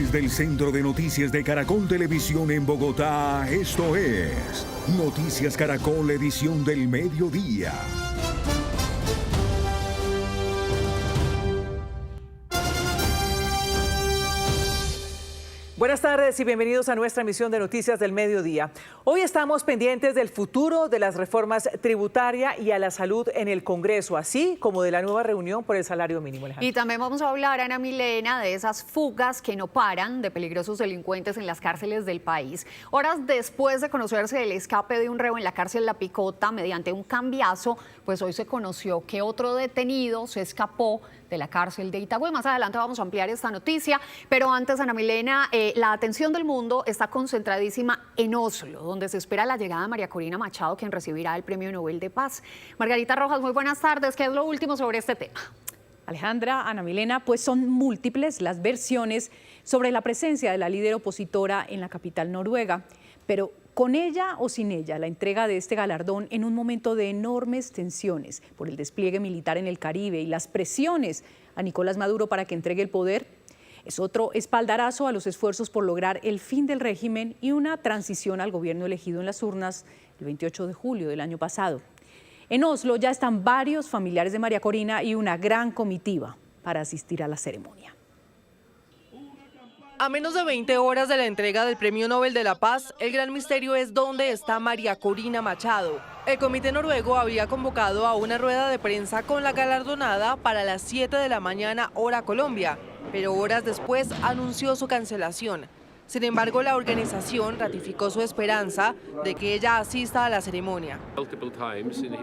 Desde el Centro de Noticias de Caracol Televisión en Bogotá, esto es Noticias Caracol, edición del mediodía. Buenas tardes y bienvenidos a nuestra emisión de Noticias del Mediodía. Hoy estamos pendientes del futuro de las reformas tributaria y a la salud en el Congreso, así como de la nueva reunión por el salario mínimo. Alejandra. Y también vamos a hablar, Ana Milena, de esas fugas que no paran de peligrosos delincuentes en las cárceles del país. Horas después de conocerse el escape de un reo en la cárcel La Picota mediante un cambiazo, pues hoy se conoció que otro detenido se escapó de la cárcel de Itagüí. Más adelante vamos a ampliar esta noticia, pero antes, Ana Milena, la atención del mundo está concentradísima en Oslo, donde se espera la llegada de María Corina Machado, quien recibirá el Premio Nobel de Paz. Margarita Rojas, muy buenas tardes. ¿Qué es lo último sobre este tema? Alejandra, Ana Milena, pues son múltiples las versiones sobre la presencia de la líder opositora en la capital noruega, pero con ella o sin ella, la entrega de este galardón en un momento de enormes tensiones por el despliegue militar en el Caribe y las presiones a Nicolás Maduro para que entregue el poder, es otro espaldarazo a los esfuerzos por lograr el fin del régimen y una transición al gobierno elegido en las urnas el 28 de julio del año pasado. En Oslo ya están varios familiares de María Corina y una gran comitiva para asistir a la ceremonia. A menos de 20 horas de la entrega del Premio Nobel de la Paz, el gran misterio es dónde está María Corina Machado. El comité noruego había convocado a una rueda de prensa con la galardonada para las 7 de la mañana hora Colombia, pero horas después anunció su cancelación. Sin embargo, la organización ratificó su esperanza de que ella asista a la ceremonia.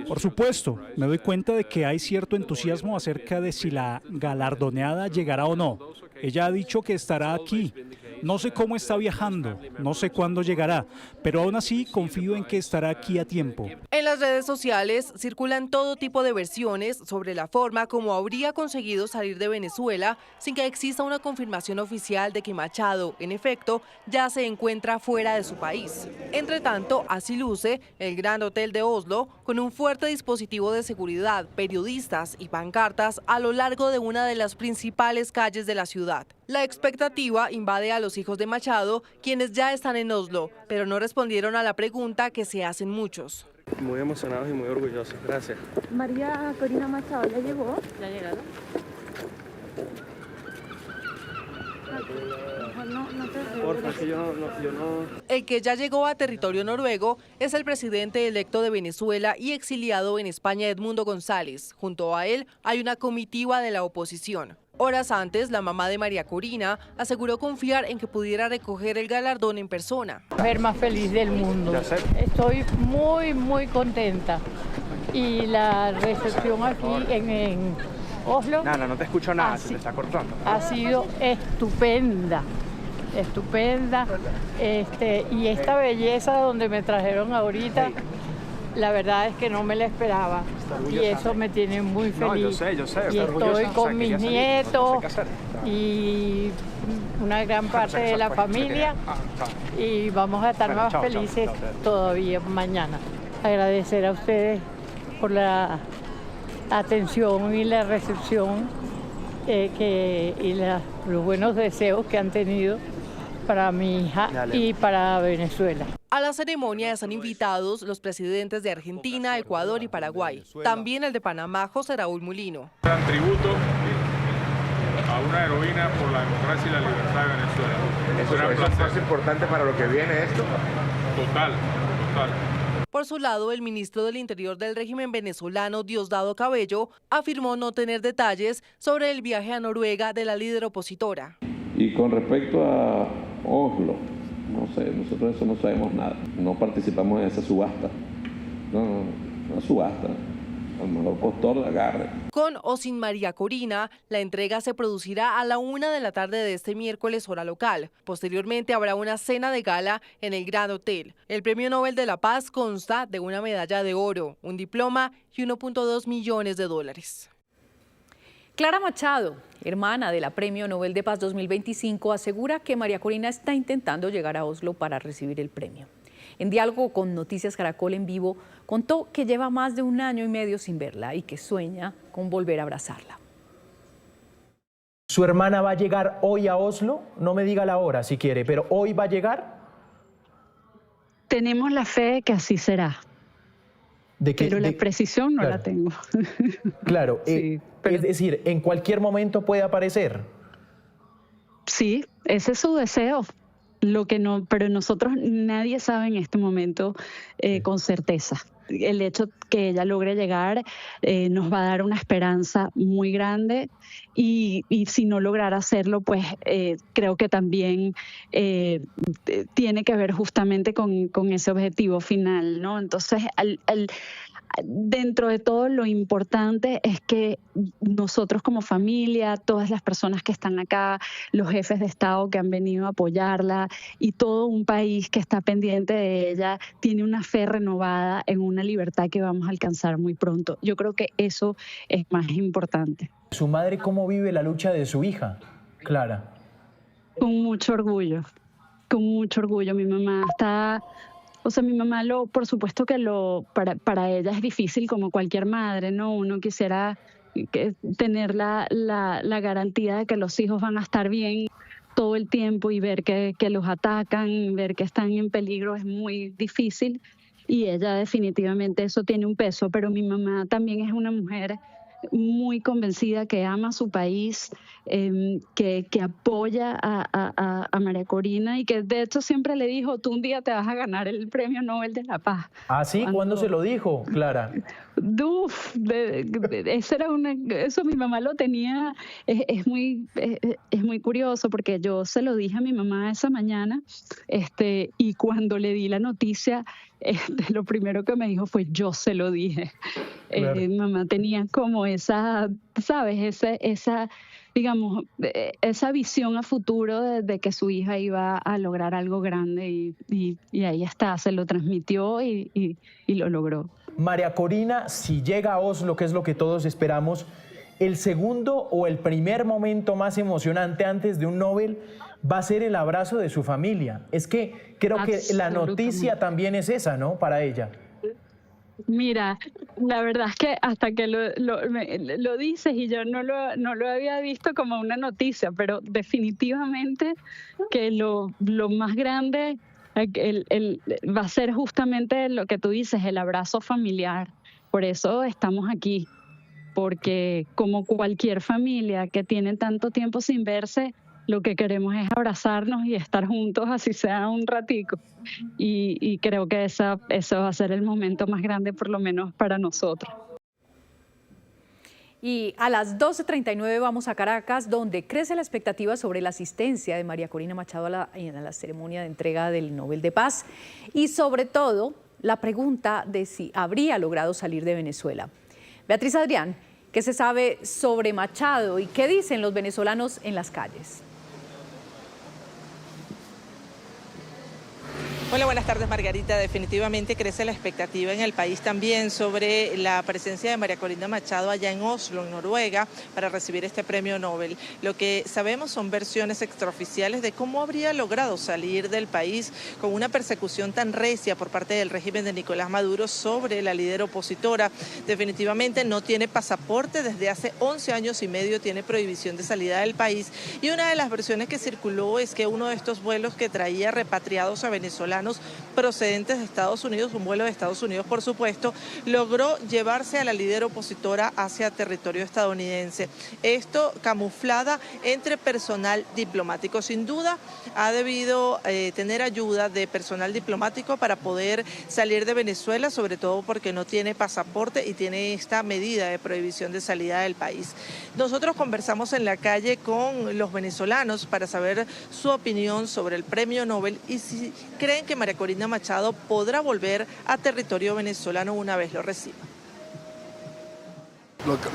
Por supuesto, me doy cuenta de que hay cierto entusiasmo acerca de si la galardoneada llegará o no. Ella ha dicho que estará aquí. No sé cómo está viajando, no sé cuándo llegará, pero aún así confío en que estará aquí a tiempo. En las redes sociales circulan todo tipo de versiones sobre la forma como habría conseguido salir de Venezuela sin que exista una confirmación oficial de que Machado, en efecto, ya se encuentra fuera de su país. Entre tanto, así luce el Gran Hotel de Oslo, con un fuerte dispositivo de seguridad, periodistas y pancartas a lo largo de una de las principales calles de la ciudad. La expectativa invade a los hijos de Machado, quienes ya están en Oslo, pero no respondieron a la pregunta que se hacen muchos. Muy emocionados y muy orgullosos. Gracias. María Corina Machado, ¿ya llegó? ¿Ya llegaron? Porfa, que yo no... El que ya llegó a territorio noruego es el presidente electo de Venezuela y exiliado en España, Edmundo González. Junto a él hay una comitiva de la oposición. Horas antes, la mamá de María Corina aseguró confiar en que pudiera recoger el galardón en persona. La mujer más feliz del mundo. Estoy muy contenta. Y la recepción aquí en Oslo. Nada, no te escucho nada, se te está cortando. Ha sido estupenda. Y esta belleza donde me trajeron ahorita, la verdad es que no me la esperaba. Y eso me tiene muy feliz. No, yo sé, y estoy con mis nietos y una gran parte de la familia. Y vamos a estar más felices todavía mañana. Agradecer a ustedes por la atención y la recepción los buenos deseos que han tenido para mi hija y para Venezuela. A la ceremonia están invitados los presidentes de Argentina, Ecuador y Paraguay. También el de Panamá, José Raúl Mulino. Gran tributo a una heroína por la democracia y la libertad de Venezuela. ¿Eso es más importante para lo que viene esto? Total. Por su lado, el ministro del Interior del régimen venezolano, Diosdado Cabello, afirmó no tener detalles sobre el viaje a Noruega de la líder opositora. Y con respecto a Oslo, no sé, nosotros eso no sabemos nada. No participamos en esa subasta. No, una subasta. Al mejor postor de agarre. Con o sin María Corina, la entrega se producirá a la 1 de la tarde de este miércoles hora local. Posteriormente habrá una cena de gala en el Gran Hotel. El Premio Nobel de la Paz consta de una medalla de oro, un diploma y 1.2 millones de dólares. Clara Machado, hermana de la Premio Nobel de Paz 2025, asegura que María Corina está intentando llegar a Oslo para recibir el premio. En diálogo con Noticias Caracol en vivo, contó que lleva más de 1 año y medio sin verla y que sueña con volver a abrazarla. ¿Su hermana va a llegar hoy a Oslo? No me diga la hora si quiere, pero ¿hoy va a llegar? Tenemos la fe de que así será. Pero la precisión no la tengo. Claro, sí, es decir, ¿en cualquier momento puede aparecer? Sí, ese es su deseo. Pero nosotros nadie sabe en este momento con certeza. El hecho que ella logre llegar nos va a dar una esperanza muy grande y si no lograra hacerlo, pues creo que también tiene que ver justamente con ese objetivo final, ¿no? Entonces, dentro de todo lo importante es que nosotros como familia, todas las personas que están acá, los jefes de Estado que han venido a apoyarla y todo un país que está pendiente de ella, tiene una fe renovada en una libertad que vamos a alcanzar muy pronto. Yo creo que eso es más importante. ¿Su madre cómo vive la lucha de su hija, Clara? Con mucho orgullo, con mucho orgullo. Mi mamá está... O sea, mi mamá, por supuesto que para ella es difícil como cualquier madre, ¿no? Uno quisiera tener la garantía de que los hijos van a estar bien todo el tiempo y ver que los atacan, ver que están en peligro es muy difícil y ella definitivamente eso tiene un peso, pero mi mamá también es una mujer muy convencida, que ama su país, que apoya a María Corina y que de hecho siempre le dijo, tú un día te vas a ganar el Premio Nobel de la Paz. ¿Ah, sí? ¿Cuándo se lo dijo, Clara? Eso mi mamá lo tenía, es muy curioso porque yo se lo dije a mi mamá esa mañana y cuando le di la noticia, lo primero que me dijo fue yo se lo dije. Claro. Mi mamá tenía como esa, ¿sabes? Digamos, esa visión a futuro de que su hija iba a lograr algo grande y ahí está, se lo transmitió y lo logró. María Corina, si llega a Oslo, que es lo que todos esperamos, el segundo o el primer momento más emocionante antes de un Nobel va a ser el abrazo de su familia. Es que creo que la noticia también es esa, ¿no? Para ella. Mira, la verdad es que hasta que lo dices y yo no lo había visto como una noticia, pero definitivamente que lo más grande va a ser justamente lo que tú dices, el abrazo familiar. Por eso estamos aquí, porque como cualquier familia que tiene tanto tiempo sin verse, lo que queremos es abrazarnos y estar juntos, así sea un ratico. Y creo que eso va a ser el momento más grande, por lo menos para nosotros. Y a las 12:39 vamos a Caracas, donde crece la expectativa sobre la asistencia de María Corina Machado a la ceremonia de entrega del Nobel de Paz y sobre todo la pregunta de si habría logrado salir de Venezuela. Beatriz Adrián, ¿qué se sabe sobre Machado y qué dicen los venezolanos en las calles? Hola, buenas tardes, Margarita. Definitivamente crece la expectativa en el país también sobre la presencia de María Corina Machado allá en Oslo, en Noruega, para recibir este premio Nobel. Lo que sabemos son versiones extraoficiales de cómo habría logrado salir del país con una persecución tan recia por parte del régimen de Nicolás Maduro sobre la líder opositora. Definitivamente no tiene pasaporte, desde hace 11 años y medio tiene prohibición de salida del país. Y una de las versiones que circuló es que uno de estos vuelos que traía repatriados a venezolanos procedentes de Estados Unidos, un vuelo de Estados Unidos por supuesto, logró llevarse a la líder opositora hacia territorio estadounidense. Esto camuflada entre personal diplomático. Sin duda ha debido tener ayuda de personal diplomático para poder salir de Venezuela, sobre todo porque no tiene pasaporte y tiene esta medida de prohibición de salida del país. Nosotros conversamos en la calle con los venezolanos para saber su opinión sobre el premio Nobel y si creen que María Corina Machado podrá volver a territorio venezolano una vez lo reciba.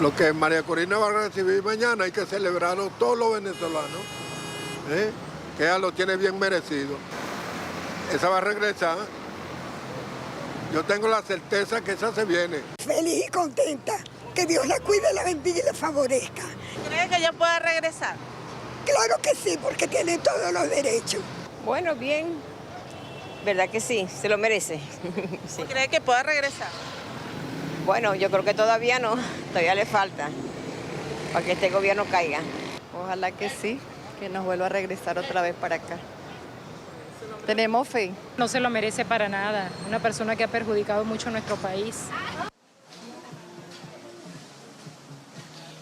Lo que María Corina va a recibir mañana hay que celebrarlo todos los venezolanos, que ella lo tiene bien merecido. Esa va a regresar. Yo tengo la certeza que esa se viene. Feliz y contenta. Que Dios la cuide, la bendiga y la favorezca. ¿Cree que ella pueda regresar? Claro que sí, porque tiene todos los derechos. Bueno, bien. ¿Verdad que sí? Se lo merece. Sí. ¿Cree que pueda regresar? Bueno, yo creo que todavía no. Todavía le falta para que este gobierno caiga. Ojalá que sí, que nos vuelva a regresar otra vez para acá. Tenemos fe. No se lo merece para nada, una persona que ha perjudicado mucho a nuestro país.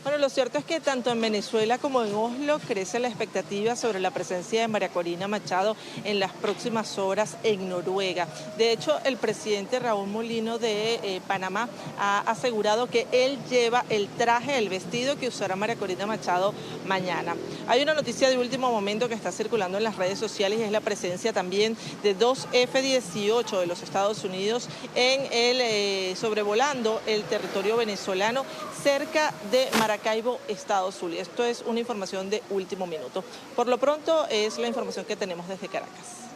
Bueno, lo cierto es que tanto en Venezuela como en Oslo crece la expectativa sobre la presencia de María Corina Machado en las próximas horas en Noruega. De hecho, el presidente Raúl Mulino de Panamá ha asegurado que él lleva el traje, el vestido que usará María Corina Machado mañana. Hay una noticia de último momento que está circulando en las redes sociales y es la presencia también de dos F-18 de los Estados Unidos sobrevolando el territorio venezolano cerca de Maracaibo, Estado Zulia. Esto es una información de último minuto. Por lo pronto es la información que tenemos desde Caracas.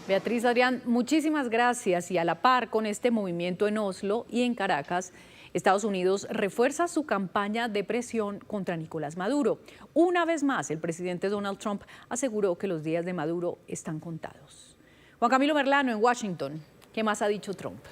Beatriz, Adrián, muchísimas gracias. Y a la par con este movimiento en Oslo y en Caracas, Estados Unidos refuerza su campaña de presión contra Nicolás Maduro. Una vez más, el presidente Donald Trump aseguró que los días de Maduro están contados. Juan Camilo Merlano en Washington. ¿Qué más ha dicho Trump?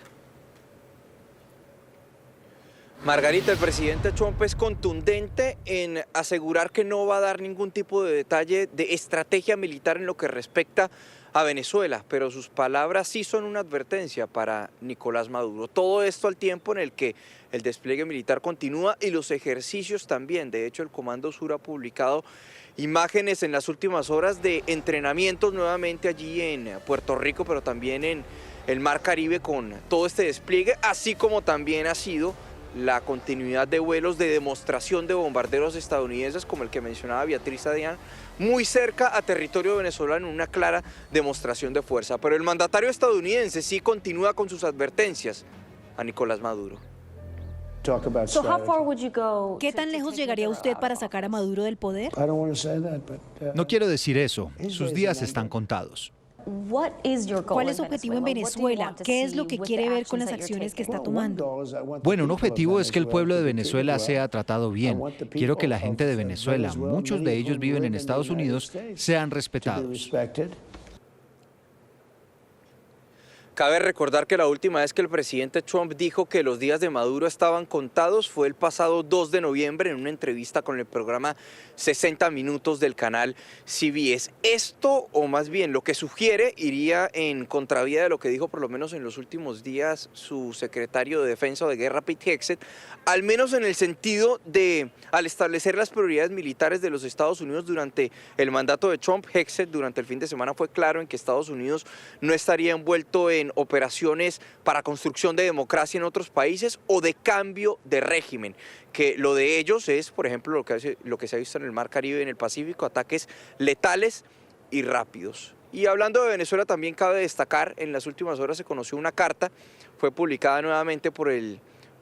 Margarita, el presidente Trump es contundente en asegurar que no va a dar ningún tipo de detalle de estrategia militar en lo que respecta a Venezuela, pero sus palabras sí son una advertencia para Nicolás Maduro. Todo esto al tiempo en el que el despliegue militar continúa y los ejercicios también. De hecho, el Comando Sur ha publicado imágenes en las últimas horas de entrenamientos nuevamente allí en Puerto Rico, pero también en el Mar Caribe con todo este despliegue, así como también ha sido la continuidad de vuelos de demostración de bombarderos estadounidenses, como el que mencionaba Beatriz Adrián, muy cerca a territorio venezolano, en una clara demostración de fuerza. Pero el mandatario estadounidense sí continúa con sus advertencias a Nicolás Maduro. ¿Qué tan lejos llegaría usted para sacar a Maduro del poder? No quiero decir eso, sus días están contados. ¿Cuál es su objetivo en Venezuela? ¿Qué es lo que quiere ver con las acciones que está tomando? Bueno, un objetivo es que el pueblo de Venezuela sea tratado bien. Quiero que la gente de Venezuela, muchos de ellos viven en Estados Unidos, sean respetados. Cabe recordar que la última vez que el presidente Trump dijo que los días de Maduro estaban contados fue el pasado 2 de noviembre en una entrevista con el programa 60 Minutos del canal CBS. Esto, o más bien lo que sugiere, iría en contravía de lo que dijo por lo menos en los últimos días su secretario de Defensa o de Guerra, Pete Hegseth, al menos en el sentido de, al establecer las prioridades militares de los Estados Unidos durante el mandato de Trump. Hegseth durante el fin de semana fue claro en que Estados Unidos no estaría envuelto en operaciones para construcción de democracia en otros países o de cambio de régimen, que lo de ellos es, por ejemplo, lo que se ha visto en el Mar Caribe y en el Pacífico, ataques letales y rápidos. Y hablando de Venezuela, también cabe destacar, en las últimas horas se conoció una carta, fue publicada nuevamente por el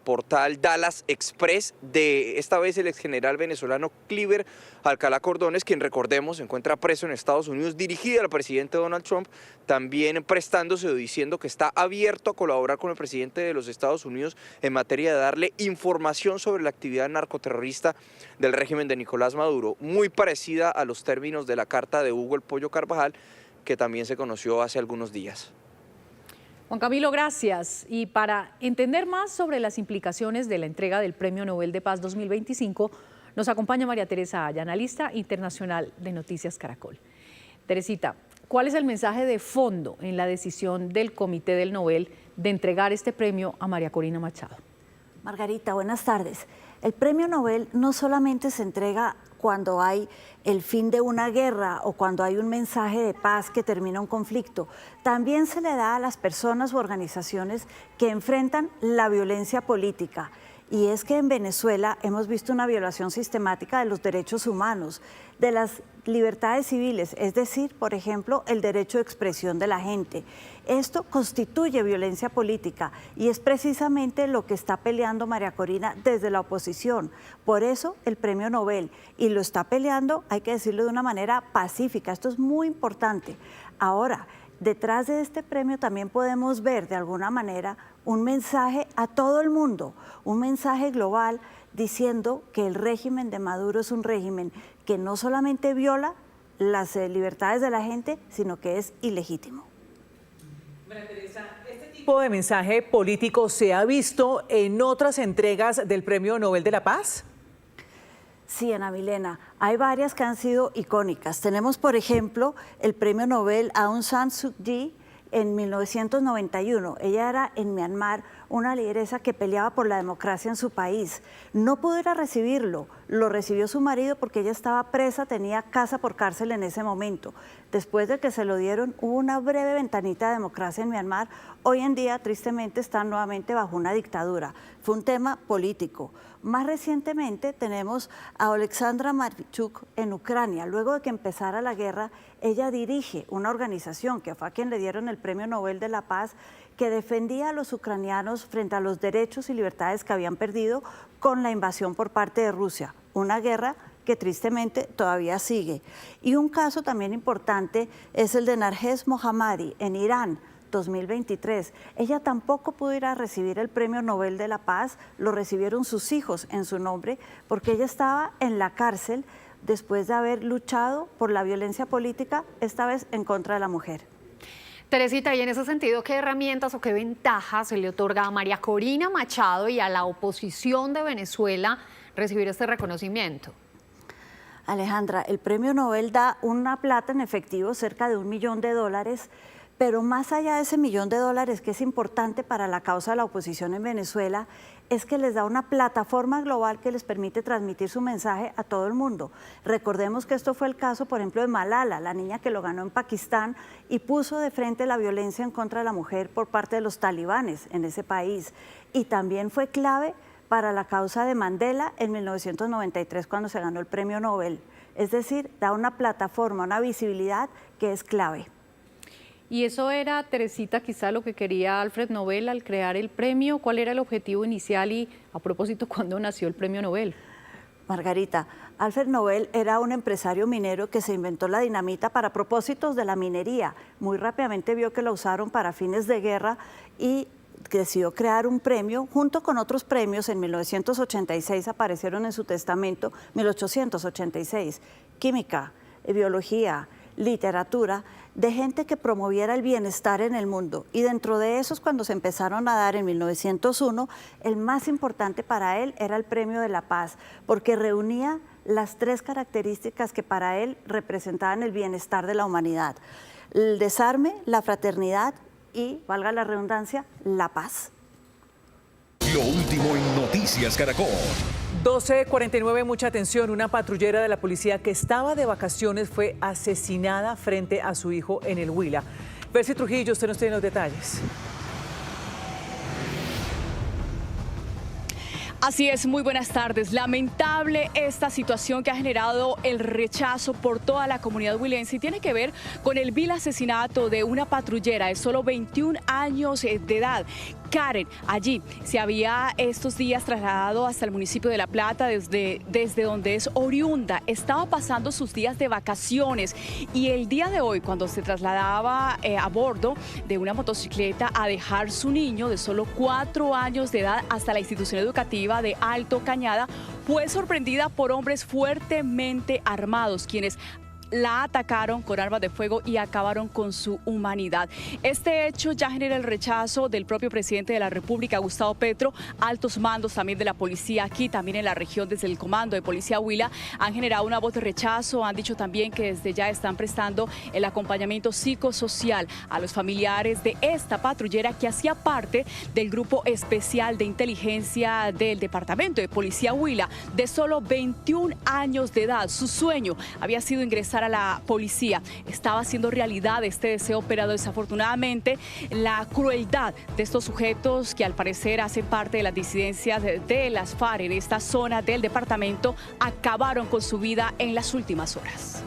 portal Dallas Express, de esta vez el exgeneral venezolano Cliver Alcalá Cordones, quien, recordemos, se encuentra preso en Estados Unidos, dirigida al presidente Donald Trump, también prestándose o diciendo que está abierto a colaborar con el presidente de los Estados Unidos en materia de darle información sobre la actividad narcoterrorista del régimen de Nicolás Maduro, muy parecida a los términos de la carta de Hugo El Pollo Carvajal, que también se conoció hace algunos días. Juan Camilo, gracias. Y para entender más sobre las implicaciones de la entrega del Premio Nobel de Paz 2025, nos acompaña María Teresa Aya, analista internacional de Noticias Caracol. Teresita, ¿cuál es el mensaje de fondo en la decisión del Comité del Nobel de entregar este premio a María Corina Machado? Margarita, buenas tardes. El Premio Nobel no solamente se entrega cuando hay el fin de una guerra o cuando hay un mensaje de paz que termina un conflicto, también se le da a las personas u organizaciones que enfrentan la violencia política. Y es que en Venezuela hemos visto una violación sistemática de los derechos humanos, de las libertades civiles, es decir, por ejemplo, el derecho de expresión de la gente. Esto constituye violencia política y es precisamente lo que está peleando María Corina desde la oposición. Por eso el Premio Nobel, y lo está peleando, hay que decirlo de una manera pacífica. Esto es muy importante. Ahora, detrás de este premio también podemos ver de alguna manera un mensaje a todo el mundo, un mensaje global diciendo que el régimen de Maduro es un régimen que no solamente viola las libertades de la gente, sino que es ilegítimo. ¿Este tipo de mensaje político se ha visto en otras entregas del Premio Nobel de la Paz? Sí, Ana Milena, hay varias que han sido icónicas. Tenemos, por ejemplo, el premio Nobel Aung San Suu Kyi en 1991. Ella era en Myanmar una lideresa que peleaba por la democracia en su país. No pudo ir a recibirlo, lo recibió su marido porque ella estaba presa, tenía casa por cárcel en ese momento. Después de que se lo dieron, hubo una breve ventanita de democracia en Myanmar. Hoy en día, tristemente, están nuevamente bajo una dictadura. Fue un tema político. Más recientemente tenemos a Alexandra Matvichuk en Ucrania. Luego de que empezara la guerra, ella dirige una organización que fue a quien le dieron el Premio Nobel de la Paz, que defendía a los ucranianos frente a los derechos y libertades que habían perdido con la invasión por parte de Rusia. Una guerra que tristemente todavía sigue. Y un caso también importante es el de Narges Mohammadi en Irán, 2023. Ella tampoco pudo ir a recibir el Premio Nobel de la Paz, lo recibieron sus hijos en su nombre, porque ella estaba en la cárcel después de haber luchado por la violencia política, esta vez en contra de la mujer. Teresita, y en ese sentido, ¿qué herramientas o qué ventajas se le otorga a María Corina Machado y a la oposición de Venezuela recibir este reconocimiento? Alejandra, el Premio Nobel da una plata en efectivo, cerca de $1 millón, pero más allá de ese $1 millón que es importante para la causa de la oposición en Venezuela, es que les da una plataforma global que les permite transmitir su mensaje a todo el mundo. Recordemos que esto fue el caso, por ejemplo, de Malala, la niña que lo ganó en Pakistán y puso de frente la violencia en contra de la mujer por parte de los talibanes en ese país. Y también fue clave para la causa de Mandela en 1993, cuando se ganó el Premio Nobel. Es decir, da una plataforma, una visibilidad que es clave. Y eso era, Teresita, quizá lo que quería Alfred Nobel al crear el premio. ¿Cuál era el objetivo inicial y, a propósito, cuándo nació el Premio Nobel? Margarita, Alfred Nobel era un empresario minero que se inventó la dinamita para propósitos de la minería. Muy rápidamente vio que la usaron para fines de guerra y decidió crear un premio, junto con otros premios. En 1986 aparecieron en su testamento, 1886, química, biología, literatura, de gente que promoviera el bienestar en el mundo. Y dentro de esos, cuando se empezaron a dar en 1901, el más importante para él era el Premio de la Paz, porque reunía las 3 características que para él representaban el bienestar de la humanidad: el desarme, la fraternidad y, valga la redundancia, la paz. Lo último en Noticias Caracol. 12:49, mucha atención. Una patrullera de la policía que estaba de vacaciones fue asesinada frente a su hijo en el Huila. Percy Trujillo, usted nos tiene los detalles. Así es, muy buenas tardes. Lamentable esta situación que ha generado el rechazo por toda la comunidad huilense y tiene que ver con el vil asesinato de una patrullera de solo 21 años de edad. Karen, allí se había estos días trasladado hasta el municipio de La Plata desde donde es oriunda. Estaba pasando sus días de vacaciones y el día de hoy, cuando se trasladaba a bordo de una motocicleta a dejar su niño de solo 4 años de edad hasta la institución educativa de Alto Cañada, fue sorprendida por hombres fuertemente armados, quienes la atacaron con armas de fuego y acabaron con su humanidad. Este hecho ya genera el rechazo del propio presidente de la República, Gustavo Petro. Altos mandos también de la policía aquí, también en la región, desde el comando de Policía Huila, han generado una voz de rechazo. Han dicho también que desde ya están prestando el acompañamiento psicosocial a los familiares de esta patrullera que hacía parte del grupo especial de inteligencia del departamento de Policía Huila, de solo 21 años de edad. Su sueño había sido ingresar a la policía. Estaba haciendo realidad este deseo, pero desafortunadamente la crueldad de estos sujetos, que al parecer hacen parte de las disidencias de las FARC en esta zona del departamento, acabaron con su vida en las últimas horas.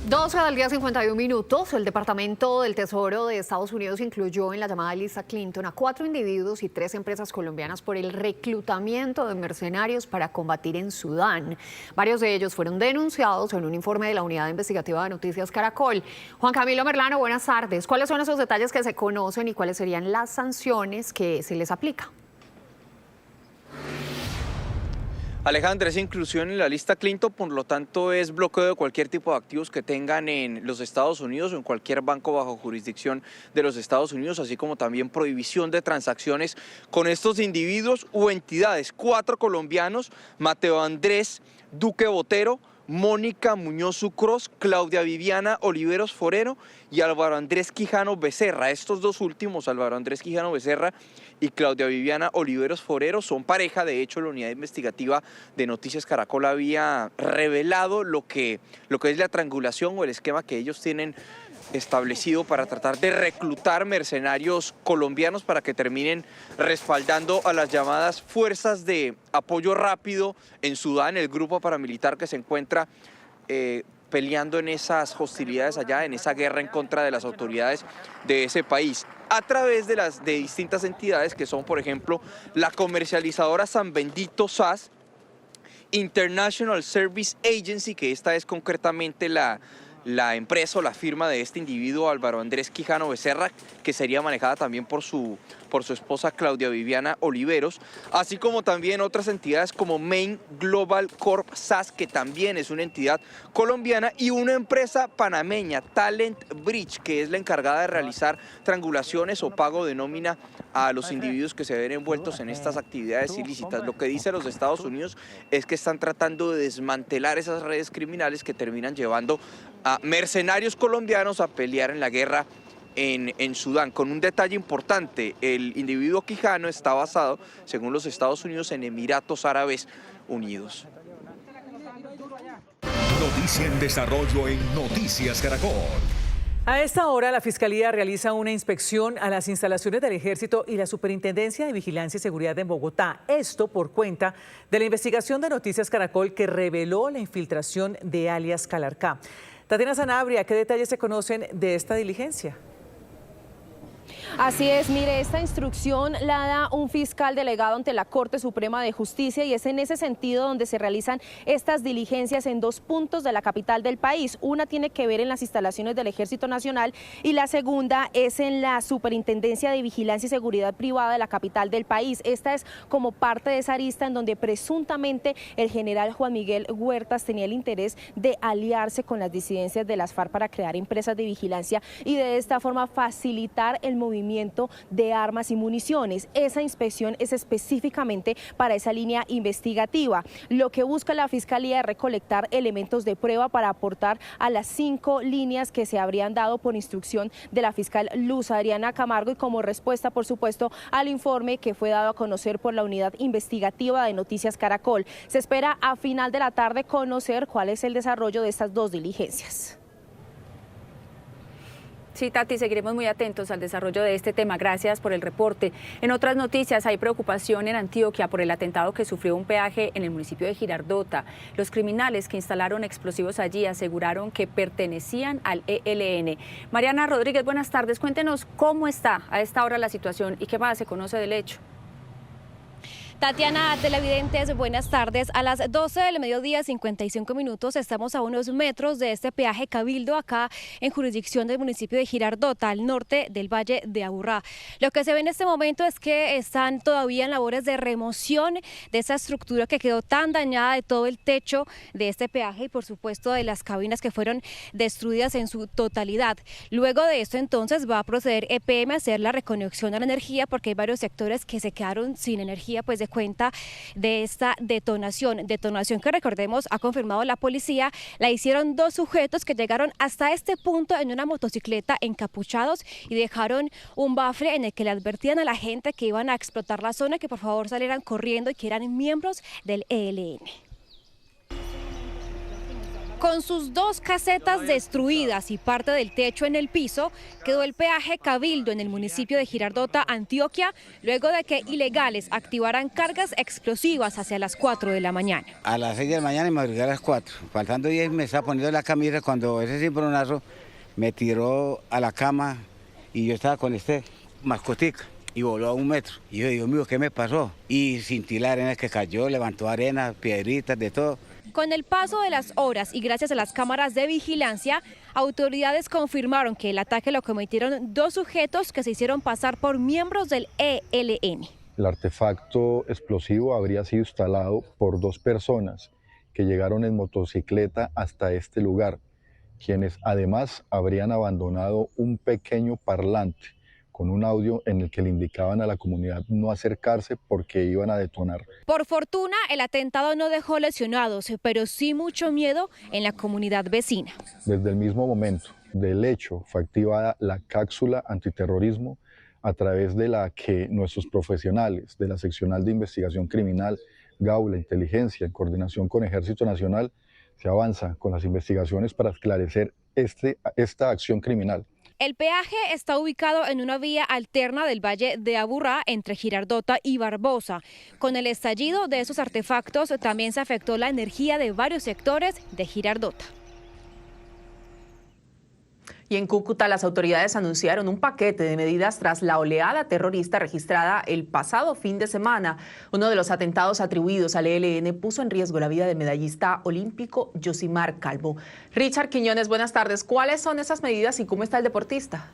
12 del día, 51 minutos. El Departamento del Tesoro de Estados Unidos incluyó en la llamada lista Clinton a 4 individuos y 3 empresas colombianas por el reclutamiento de mercenarios para combatir en Sudán. Varios de ellos fueron denunciados en un informe de la Unidad Investigativa de Noticias Caracol. Juan Camilo Merlano, buenas tardes. ¿Cuáles son esos detalles que se conocen y cuáles serían las sanciones que se les aplica? Alejandra, esa inclusión en la lista Clinton, por lo tanto, es bloqueo de cualquier tipo de activos que tengan en los Estados Unidos o en cualquier banco bajo jurisdicción de los Estados Unidos, así como también prohibición de transacciones con estos individuos u entidades. 4 colombianos, Mateo Andrés Duque Botero, Mónica Muñoz Sucros, Claudia Viviana Oliveros Forero y Álvaro Andrés Quijano Becerra. Estos dos últimos, Álvaro Andrés Quijano Becerra y Claudia Viviana Oliveros Forero, son pareja. De hecho, la unidad investigativa de Noticias Caracol había revelado lo que es la triangulación o el esquema que ellos tienen establecido para tratar de reclutar mercenarios colombianos para que terminen respaldando a las llamadas fuerzas de apoyo rápido en Sudán, el grupo paramilitar que se encuentra peleando en esas hostilidades allá, en esa guerra en contra de las autoridades de ese país, a través de distintas entidades que son, por ejemplo, la comercializadora San Bendito SAS, International Service Agency, que esta es concretamente la empresa o la firma de este individuo, Álvaro Andrés Quijano Becerra, que sería manejada también por su esposa Claudia Viviana Oliveros, así como también otras entidades como Main Global Corp SAS, que también es una entidad colombiana, y una empresa panameña, Talent Bridge, que es la encargada de realizar triangulaciones o pago de nómina a los individuos que se ven envueltos en estas actividades ilícitas. Lo que dice los Estados Unidos es que están tratando de desmantelar esas redes criminales que terminan llevando a mercenarios colombianos a pelear en la guerra en Sudán. Con un detalle importante: el individuo Quijano está basado, según los Estados Unidos, en Emiratos Árabes Unidos. Noticia en desarrollo en Noticias Caracol. A esta hora, la Fiscalía realiza una inspección a las instalaciones del Ejército y la Superintendencia de Vigilancia y Seguridad en Bogotá. Esto por cuenta de la investigación de Noticias Caracol que reveló la infiltración de alias Calarcá. Tatiana Sanabria, ¿qué detalles se conocen de esta diligencia? Así es, mire, esta instrucción la da un fiscal delegado ante la Corte Suprema de Justicia y es en ese sentido donde se realizan estas diligencias en 2 puntos de la capital del país. Una tiene que ver en las instalaciones del Ejército Nacional y la segunda es en la Superintendencia de Vigilancia y Seguridad Privada de la capital del país. Esta es como parte de esa arista en donde presuntamente el general Juan Miguel Huertas tenía el interés de aliarse con las disidencias de las FARC para crear empresas de vigilancia y de esta forma facilitar el movimiento de armas y municiones. Esa inspección es específicamente para esa línea investigativa. Lo que busca la Fiscalía es recolectar elementos de prueba para aportar a las 5 líneas que se habrían dado por instrucción de la fiscal Luz Adriana Camargo y como respuesta, por supuesto, al informe que fue dado a conocer por la unidad investigativa de Noticias Caracol. Se espera a final de la tarde conocer cuál es el desarrollo de estas 2 diligencias. Sí, Tati, seguiremos muy atentos al desarrollo de este tema. Gracias por el reporte. En otras noticias, hay preocupación en Antioquia por el atentado que sufrió un peaje en el municipio de Girardota. Los criminales que instalaron explosivos allí aseguraron que pertenecían al ELN. Mariana Rodríguez, buenas tardes. Cuéntenos cómo está a esta hora la situación y qué más se conoce del hecho. Tatiana, televidentes, buenas tardes. A las 12 del mediodía, 55 minutos, estamos a unos metros de este peaje Cabildo, acá en jurisdicción del municipio de Girardota, al norte del Valle de Aburrá. Lo que se ve en este momento es que están todavía en labores de remoción de esa estructura que quedó tan dañada, de todo el techo de este peaje y por supuesto de las cabinas que fueron destruidas en su totalidad. Luego de esto entonces va a proceder EPM a hacer la reconexión a la energía porque hay varios sectores que se quedaron sin energía pues de cuenta de esta detonación que recordemos ha confirmado la policía, la hicieron 2 sujetos que llegaron hasta este punto en una motocicleta encapuchados y dejaron un bafle en el que le advertían a la gente que iban a explotar la zona, que por favor salieran corriendo y que eran miembros del ELN. Con sus 2 casetas destruidas y parte del techo en el piso, quedó el peaje Cabildo en el municipio de Girardota, Antioquia, luego de que ilegales activaran cargas explosivas hacia las 4 de la mañana. A las 6 de la mañana y madrugué a las 4. Faltando 10 me estaba poniendo la camisa cuando ese cimbronazo me tiró a la cama y yo estaba con este mascotica y voló a 1 metro. Y yo, Dios mío, ¿qué me pasó? Y sentí la arena que cayó, levantó arena, piedritas, de todo. Con el paso de las horas y gracias a las cámaras de vigilancia, autoridades confirmaron que el ataque lo cometieron 2 sujetos que se hicieron pasar por miembros del ELN. El artefacto explosivo habría sido instalado por 2 personas que llegaron en motocicleta hasta este lugar, quienes además habrían abandonado un pequeño parlante con un audio en el que le indicaban a la comunidad no acercarse porque iban a detonar. Por fortuna, el atentado no dejó lesionados, pero sí mucho miedo en la comunidad vecina. Desde el mismo momento del hecho fue activada la cápsula antiterrorismo, a través de la que nuestros profesionales de la Seccional de Investigación Criminal, GAU, la Inteligencia, en coordinación con Ejército Nacional, se avanza con las investigaciones para esclarecer esta acción criminal. El peaje está ubicado en una vía alterna del Valle de Aburrá entre Girardota y Barbosa. Con el estallido de esos artefactos también se afectó la energía de varios sectores de Girardota. Y en Cúcuta las autoridades anunciaron un paquete de medidas tras la oleada terrorista registrada el pasado fin de semana. Uno de los atentados atribuidos al ELN puso en riesgo la vida del medallista olímpico Yosimar Calvo. Richard Quiñones, buenas tardes. ¿Cuáles son esas medidas y cómo está el deportista?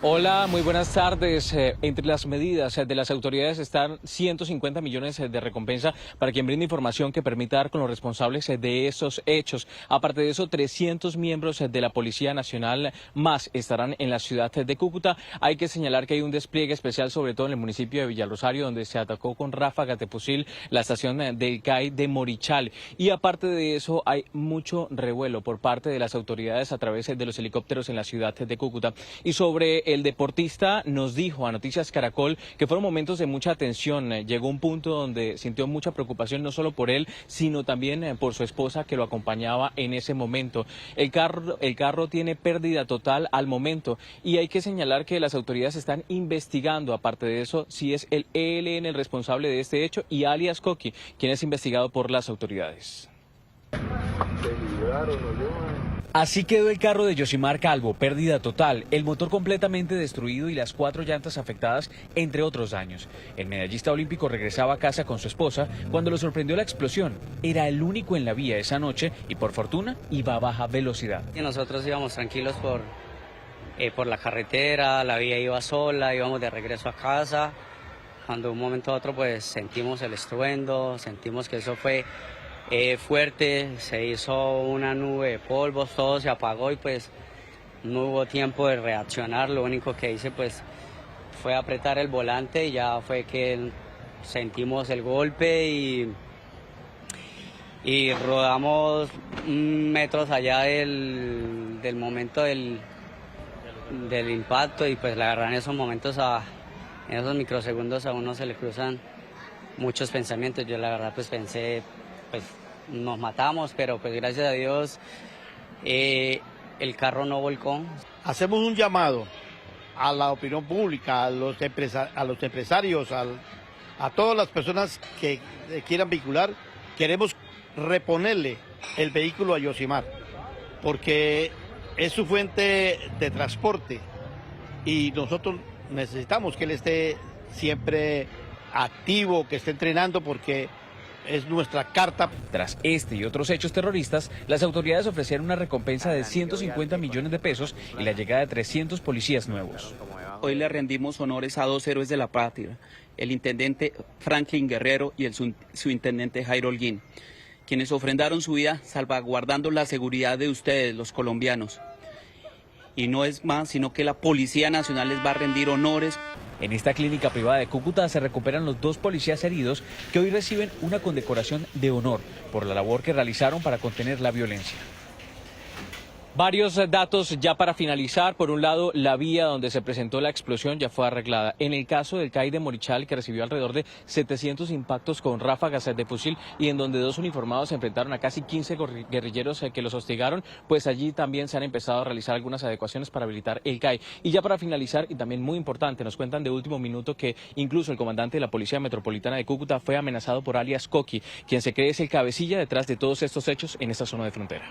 Hola, muy buenas tardes. Entre las medidas de las autoridades están 150 millones de recompensa para quien brinde información que permita dar con los responsables de estos hechos. Aparte de eso, 300 miembros de la Policía Nacional más estarán en la ciudad de Cúcuta. Hay que señalar que hay un despliegue especial, sobre todo en el municipio de Villarrosario, donde se atacó con ráfagas de fusil la estación del CAI de Morichal. Y aparte de eso, hay mucho revuelo por parte de las autoridades a través de los helicópteros en la ciudad de Cúcuta. Y sobre el deportista nos dijo a Noticias Caracol que fueron momentos de mucha tensión. Llegó un punto donde sintió mucha preocupación no solo por él, sino también por su esposa que lo acompañaba en ese momento. El carro tiene pérdida total al momento y hay que señalar que las autoridades están investigando, aparte de eso, si es el ELN el responsable de este hecho y alias Coqui, quien es investigado por las autoridades. Así quedó el carro de Yosimar Calvo, pérdida total, el motor completamente destruido y las 4 llantas afectadas, entre otros daños. El medallista olímpico regresaba a casa con su esposa cuando lo sorprendió la explosión. Era el único en la vía esa noche y por fortuna iba a baja velocidad. Y nosotros íbamos tranquilos por la carretera, la vía iba sola, íbamos de regreso a casa. Cuando de un momento a otro pues sentimos el estruendo, sentimos que eso fue fuerte, se hizo una nube de polvo, todo se apagó y pues no hubo tiempo de reaccionar. Lo único que hice pues fue apretar el volante y ya fue que sentimos el golpe y rodamos metros allá del momento del impacto y pues la verdad en esos momentos, en esos microsegundos a uno se le cruzan muchos pensamientos. Yo la verdad pues pensé, pues nos matamos, pero pues gracias a Dios el carro no volcó. Hacemos un llamado a la opinión pública, a los empresarios, a todas las personas que quieran vincular. Queremos reponerle el vehículo a Yosimar, porque es su fuente de transporte y nosotros necesitamos que él esté siempre activo, que esté entrenando, porque es nuestra carta. Tras este y otros hechos terroristas, las autoridades ofrecieron una recompensa de 150 millones de pesos y la llegada de 300 policías nuevos. Hoy le rendimos honores a 2 héroes de la patria, el intendente Franklin Guerrero y el subintendente Jairo Holguín, quienes ofrendaron su vida salvaguardando la seguridad de ustedes, los colombianos. Y no es más, sino que la Policía Nacional les va a rendir honores. En esta clínica privada de Cúcuta se recuperan los 2 policías heridos que hoy reciben una condecoración de honor por la labor que realizaron para contener la violencia. Varios datos ya para finalizar. Por un lado, la vía donde se presentó la explosión ya fue arreglada. En el caso del CAI de Morichal, que recibió alrededor de 700 impactos con ráfagas de fusil y en donde 2 uniformados se enfrentaron a casi 15 guerrilleros que los hostigaron, pues allí también se han empezado a realizar algunas adecuaciones para habilitar el CAI. Y ya para finalizar, y también muy importante, nos cuentan de último minuto que incluso el comandante de la Policía Metropolitana de Cúcuta fue amenazado por alias Coqui, quien se cree es el cabecilla detrás de todos estos hechos en esta zona de frontera.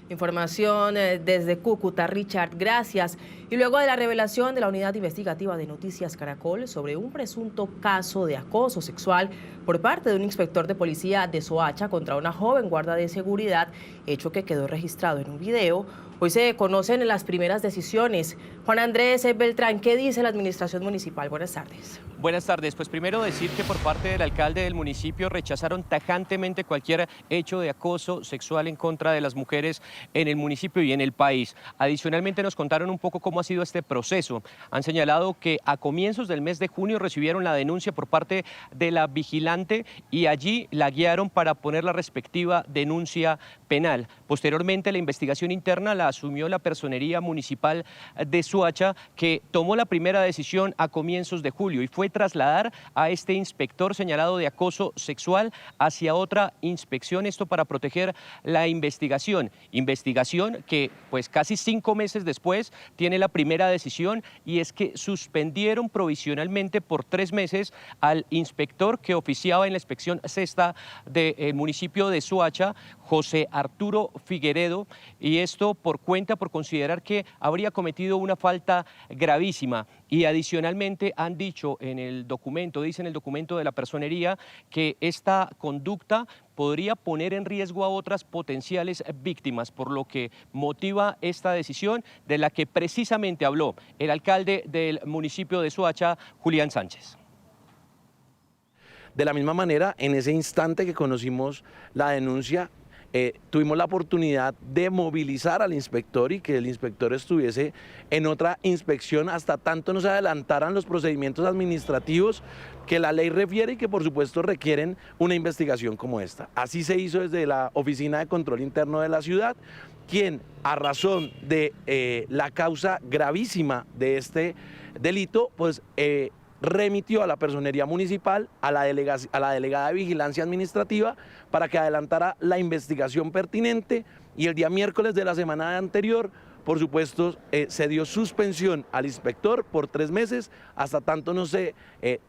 Información desde Cúcuta, Richard, gracias. Y luego de la revelación de la unidad investigativa de Noticias Caracol sobre un presunto caso de acoso sexual por parte de un inspector de policía de Soacha contra una joven guarda de seguridad, hecho que quedó registrado en un video, hoy se conocen las primeras decisiones. Juan Andrés Beltrán, ¿qué dice la administración municipal? Buenas tardes. Buenas tardes. Pues primero decir que por parte del alcalde del municipio rechazaron tajantemente cualquier hecho de acoso sexual en contra de las mujeres en el municipio y en el país. Adicionalmente nos contaron un poco cómo ha sido este proceso. Han señalado que a comienzos del mes de junio recibieron la denuncia por parte de la vigilante y allí la guiaron para poner la respectiva denuncia penal. Posteriormente la investigación interna la asumió la Personería Municipal de Soacha, que tomó la primera decisión a comienzos de julio y fue trasladar a este inspector señalado de acoso sexual hacia otra inspección, esto para proteger la investigación que pues casi 5 meses después tiene la primera decisión, y es que suspendieron provisionalmente por 3 meses al inspector que oficiaba en la inspección sexta del municipio de Soacha, José Arturo Figueredo, y esto por considerar que habría cometido una falta gravísima. Y adicionalmente han dicho dicen en el documento de la personería que esta conducta podría poner en riesgo a otras potenciales víctimas, por lo que motiva esta decisión de la que precisamente habló el alcalde del municipio de Soacha, Julián Sánchez. De la misma manera, en ese instante que conocimos la denuncia, tuvimos la oportunidad de movilizar al inspector y que el inspector estuviese en otra inspección hasta tanto nos adelantaran los procedimientos administrativos que la ley refiere y que por supuesto requieren una investigación como esta. Así se hizo desde la Oficina de Control Interno de la ciudad, quien a razón de la causa gravísima de este delito, pues remitió a la Personería Municipal, a la Delegada de Vigilancia Administrativa, para que adelantara la investigación pertinente, y el día miércoles de la semana anterior, por supuesto, se dio suspensión al inspector por 3 meses, hasta tanto no se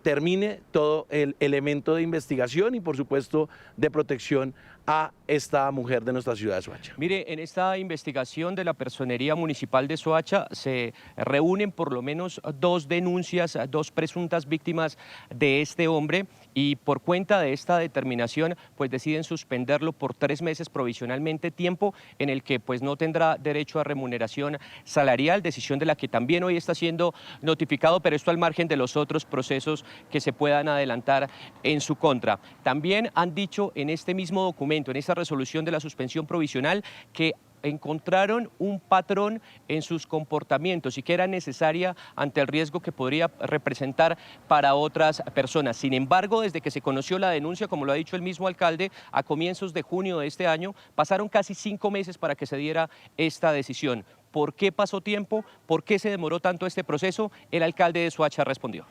termine todo el elemento de investigación y por supuesto de protección a esta mujer de nuestra ciudad de Soacha. Mire, en esta investigación de la Personería Municipal de Soacha se reúnen por lo menos 2 denuncias, 2 presuntas víctimas de este hombre, y por cuenta de esta determinación pues deciden suspenderlo por 3 meses provisionalmente, tiempo en el que pues no tendrá derecho a remuneración salarial, decisión de la que también hoy está siendo notificado, pero esto al margen de los otros procesos que se puedan adelantar en su contra. También han dicho en este mismo documento, en esta resolución de la suspensión provisional, que encontraron un patrón en sus comportamientos y que era necesaria ante el riesgo que podría representar para otras personas. Sin embargo, desde que se conoció la denuncia, como lo ha dicho el mismo alcalde, a comienzos de junio de este año, pasaron casi 5 meses para que se diera esta decisión. ¿Por qué pasó tiempo? ¿Por qué se demoró tanto este proceso? El alcalde de Soacha respondió.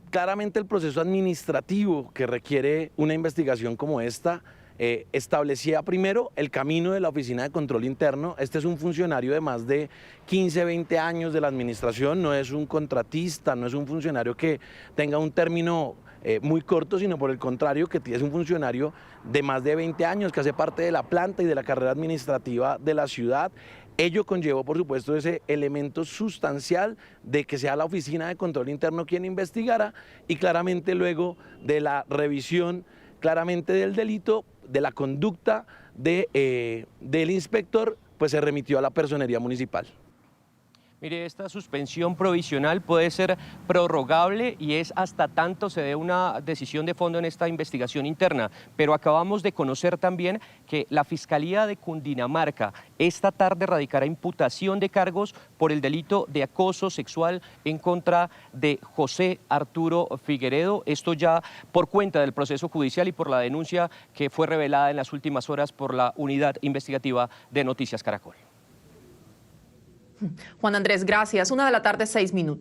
Claramente el proceso administrativo que requiere una investigación como esta establecía primero el camino de la Oficina de Control Interno. Este es un funcionario de más de 15, 20 años de la administración, no es un contratista, no es un funcionario que tenga un término muy corto, sino por el contrario, que es un funcionario de más de 20 años, que hace parte de la planta y de la carrera administrativa de la ciudad. Ello conllevó, por supuesto, ese elemento sustancial de que sea la Oficina de Control Interno quien investigara, y claramente luego de la revisión claramente del delito, de la conducta del inspector, pues se remitió a la Personería Municipal. Mire, esta suspensión provisional puede ser prorrogable y es hasta tanto se dé una decisión de fondo en esta investigación interna, pero acabamos de conocer también que la Fiscalía de Cundinamarca esta tarde radicará imputación de cargos por el delito de acoso sexual en contra de José Arturo Figueredo, esto ya por cuenta del proceso judicial y por la denuncia que fue revelada en las últimas horas por la Unidad Investigativa de Noticias Caracol. Juan Andrés, gracias. 1:06 p.m.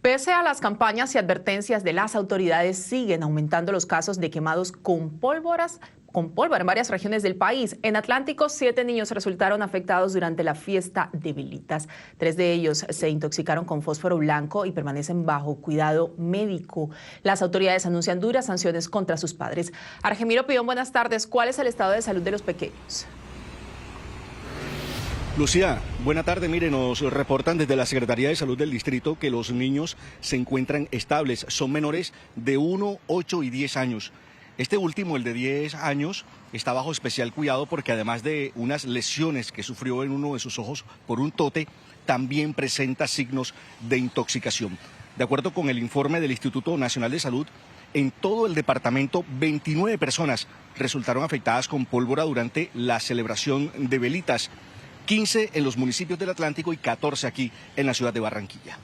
Pese a las campañas y advertencias de las autoridades, siguen aumentando los casos de quemados con pólvora en varias regiones del país. En Atlántico, 7 niños resultaron afectados durante la fiesta de velitas. 3 de ellos se intoxicaron con fósforo blanco y permanecen bajo cuidado médico. Las autoridades anuncian duras sanciones contra sus padres. Argemiro Pidón, buenas tardes. ¿Cuál es el estado de salud de los pequeños? Lucía, buena tarde. Mire, nos reportan desde la Secretaría de Salud del Distrito que los niños se encuentran estables. Son menores de 1, 8 y 10 años. Este último, el de 10 años, está bajo especial cuidado porque además de unas lesiones que sufrió en uno de sus ojos por un tote, también presenta signos de intoxicación. De acuerdo con el informe del Instituto Nacional de Salud, en todo el departamento 29 personas resultaron afectadas con pólvora durante la celebración de velitas. 15 en los municipios del Atlántico y 14 aquí en la ciudad de Barranquilla.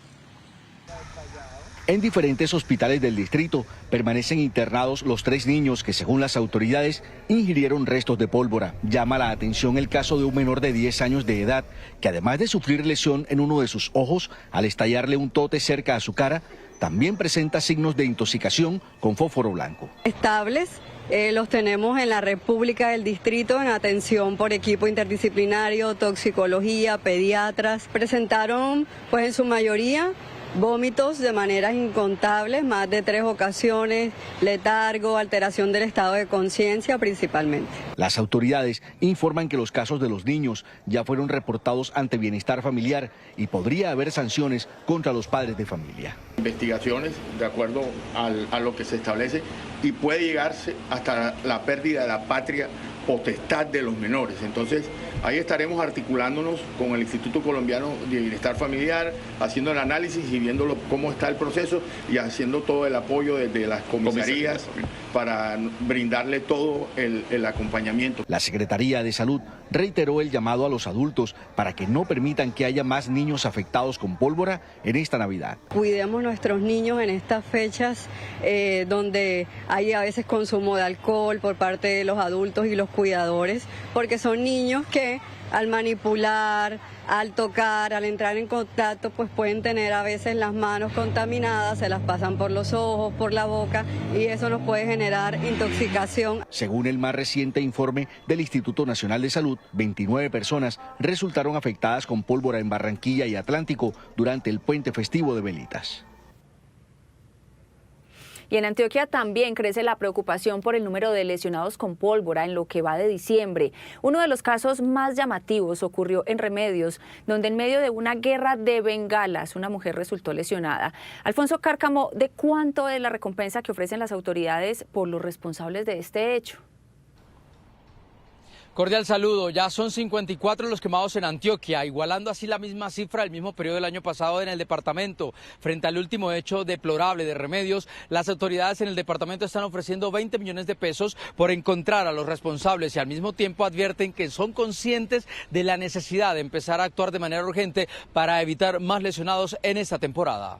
En diferentes hospitales del distrito permanecen internados los 3 niños que, según las autoridades, ingirieron restos de pólvora. Llama la atención el caso de un menor de 10 años de edad que, además de sufrir lesión en uno de sus ojos al estallarle un tote cerca a su cara, también presenta signos de intoxicación con fósforo blanco. Estables. Los tenemos en la República del Distrito en atención por equipo interdisciplinario, toxicología, pediatras. Presentaron, pues en su mayoría, vómitos de maneras incontables, más de 3 ocasiones, letargo, alteración del estado de conciencia principalmente. Las autoridades informan que los casos de los niños ya fueron reportados ante Bienestar Familiar y podría haber sanciones contra los padres de familia. Investigaciones de acuerdo a lo que se establece y puede llegarse hasta la pérdida de la patria potestad de los menores. Entonces, ahí estaremos articulándonos con el Instituto Colombiano de Bienestar Familiar, haciendo el análisis y viendo cómo está el proceso y haciendo todo el apoyo desde las comisarías para brindarle todo el acompañamiento. La Secretaría de Salud reiteró el llamado a los adultos para que no permitan que haya más niños afectados con pólvora en esta Navidad. Cuidemos nuestros niños en estas fechas donde hay a veces consumo de alcohol por parte de los adultos y los cuidadores, porque son niños que al manipular, al tocar, al entrar en contacto, pues pueden tener a veces las manos contaminadas, se las pasan por los ojos, por la boca y eso nos puede generar intoxicación. Según el más reciente informe del Instituto Nacional de Salud, 29 personas resultaron afectadas con pólvora en Barranquilla y Atlántico durante el puente festivo de velitas. Y en Antioquia también crece la preocupación por el número de lesionados con pólvora en lo que va de diciembre. Uno de los casos más llamativos ocurrió en Remedios, donde en medio de una guerra de bengalas una mujer resultó lesionada. Alfonso Cárcamo, ¿de cuánto es la recompensa que ofrecen las autoridades por los responsables de este hecho? Cordial saludo. Ya son 54 los quemados en Antioquia, igualando así la misma cifra del mismo periodo del año pasado en el departamento. Frente al último hecho deplorable de Remedios, las autoridades en el departamento están ofreciendo 20 millones de pesos por encontrar a los responsables y al mismo tiempo advierten que son conscientes de la necesidad de empezar a actuar de manera urgente para evitar más lesionados en esta temporada.